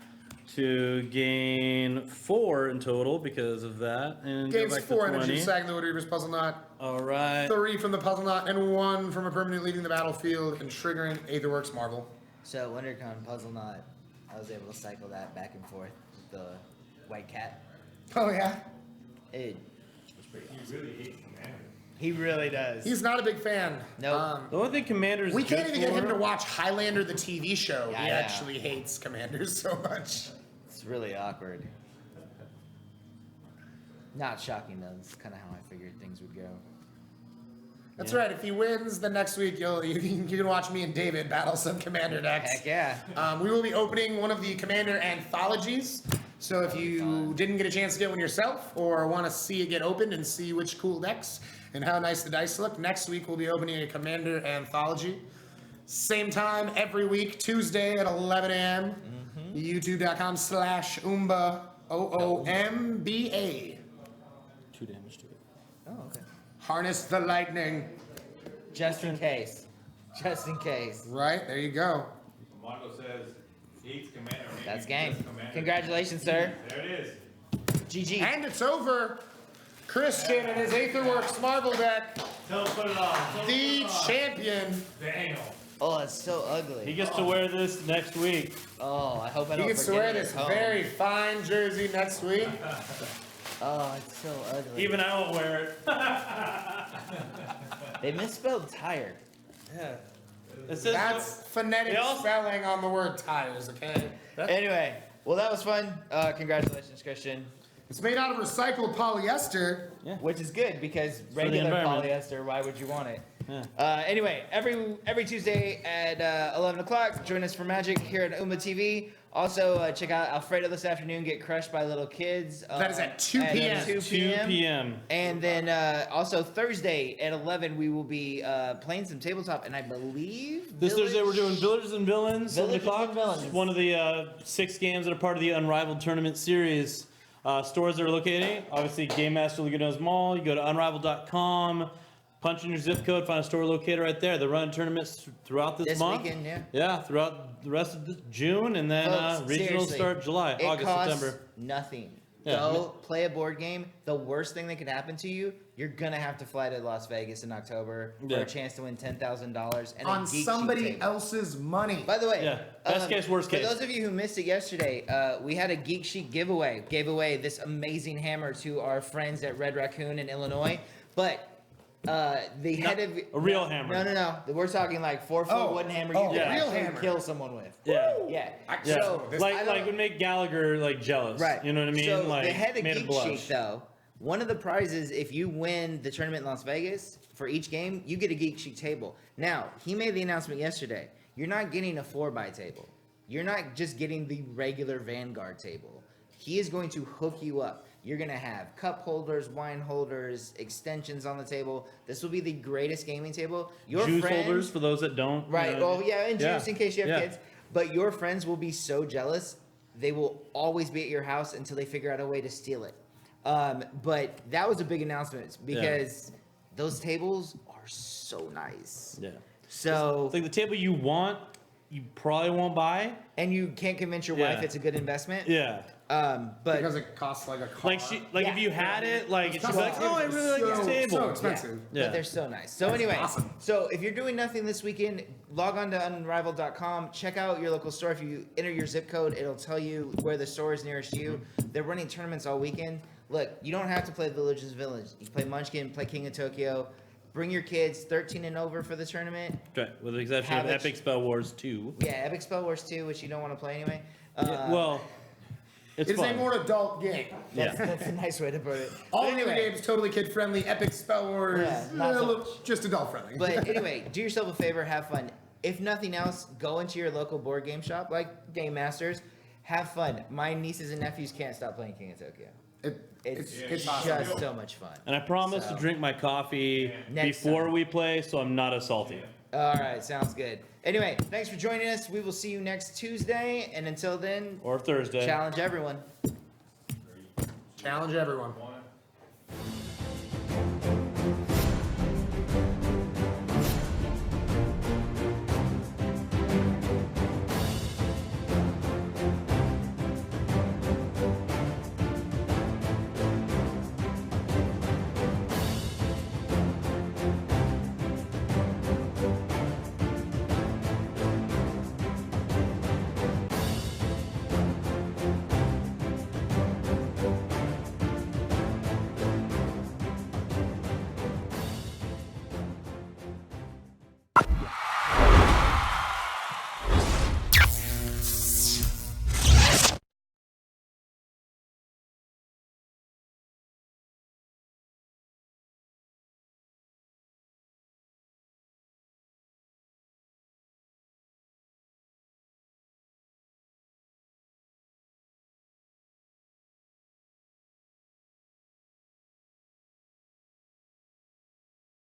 to gain 4 in total because of that, and Gains go back 4 to 20. energy, sacking the Wood Reaper's Puzzle Knot. All right. 3 from the Puzzle Knot, and 1 from a permanent leaving the battlefield and triggering Aetherworks Marvel. So WonderCon Puzzle Knot, I was able to cycle that back and forth with the white cat. Oh yeah. It was pretty He awesome. really hates Commander. He really does. He's not a big fan. Nope. The only thing Commander's We can't good even get him for- to watch Highlander the TV show. Yeah, He I know. actually hates Commanders so much. It's really awkward. Not shocking though. That's kind of how I figured things would go. That's Yeah. right. If he wins, then next week you can watch me and David battle some Commander decks. Heck yeah. We will be opening one of the Commander anthologies. So if you didn't get a chance to get one yourself or want to see it get opened and see which cool decks and how nice the dice look, next week we'll be opening a Commander anthology. Same time every week, Tuesday at 11 a.m. YouTube.com/Oomba, OOMBA. 2 damage to it. Oh, okay. Harness the lightning. Just in case. Just in case. Right, there you go. Mondo says hates Commander. Maybe That's just game. Commander. Congratulations, sir. There it is. GG. And it's over. Christian and his Aetherworks Marvel deck, Tell him put it on. Tell him the put it on. champion. Damn. Oh, it's so He ugly. gets to wear this next week. Oh, I hope I He don't gets to forget wear it this at home. very fine jersey next week. Oh, it's so ugly. Even I won't wear it. They misspelled tired. Yeah. It says That's phonetic They also- spelling on the word tires, okay? Anyway, well, that was fun. Congratulations, Christian. It's made out of recycled polyester. Which is good because the regular environment. polyester, why would you want it? Yeah. Anyway, every Tuesday at 11 o'clock, join us for Magic here at OombaTV. Also, check out Alfredo this afternoon, Get Crushed by Little Kids. That is at 2 p.m. 2 2 p.m. p.m. And then also Thursday at 11, we will be playing some tabletop, and I believe This Thursday we're doing Village- Villagers and Villains. 7 Villagers o'clock. and Villains. It's one of the 6 games that are part of the Unrivaled Tournament series. Stores that are located, obviously Game Master Laguna Mall. You go to unrivaled.com, punch in your zip code, find a store locator right there. They're running tournaments throughout this month. weekend, yeah. Yeah, throughout the rest of June, and then Folks, regionals seriously, start July, it August, costs September. nothing. Yeah. Go play a board game. The worst thing that could happen to you, you're gonna have to fly to Las Vegas in October for Yeah. a chance to win $10,000 and a On geek sheet somebody table. else's money. By the way, Yeah. Best case, worst case. For those of you who missed it yesterday, we had a Geek Chic giveaway. Gave away this amazing hammer to our friends at Red Raccoon in Illinois. But the head of a real hammer. No. We're talking like 4-foot Oh, wooden hammer oh, you can yeah. real actually hammer. kill someone with. Yeah. Yeah. Yeah, So I like don't- would make Gallagher like jealous. Right. You know what I mean? So like the head of made him Geek blush. Chic, though, one of the prizes, if you win the tournament in Las Vegas, for each game, you get a Geek Chic table. Now, he made the announcement yesterday. You're not getting a 4x table. You're not just getting the regular Vanguard table. He is going to hook you up. You're going to have cup holders, wine holders, extensions on the table. This will be the greatest gaming table. Your Juice friends, holders for those that don't. you right? know. Oh, yeah, and juice Yeah. in case you have Yeah. kids. But your friends will be so jealous. They will always be at your house until they figure out a way to steal it. But that was a big announcement because those tables are so nice. Yeah. So, It's like the table you want, you probably won't buy. and you can't convince your Yeah. wife it's a good investment. Yeah. But Because it costs like a car. Like if Yeah. you had it, like she'd be Well, like, oh, I really like this so- table. So expensive. Yeah. But they're so nice. So anyway, awesome. so if you're doing nothing this weekend, log on to unrivaled.com. Check out your local store. If you enter your zip code, it'll tell you where the store is nearest you. They're running tournaments all weekend. Look, you don't have to play Villages Village. You can play Munchkin, play King of Tokyo. Bring your kids 13 and over for the tournament. Right, with the exception Have of it- Epic Spell Wars 2. Yeah, Epic Spell Wars 2, which you don't want to play anyway. Well, it's It is fun. a more adult game. That's a nice way to put it. All But new anyway, games totally kid friendly. Epic Spell Wars, Yeah, not so look, just adult friendly. But anyway, do yourself a favor, have fun. If nothing else, go into your local board game shop like Game Masters. Have fun. My nieces and nephews can't stop playing King of Tokyo. It's it's just awesome. so much fun. And I promise So- to drink my coffee Next before time. we play, so I'm not as salty. All right, sounds good. Anyway, thanks for joining us. We will see you next Tuesday. And until then, Or Thursday. challenge everyone. Challenge everyone. One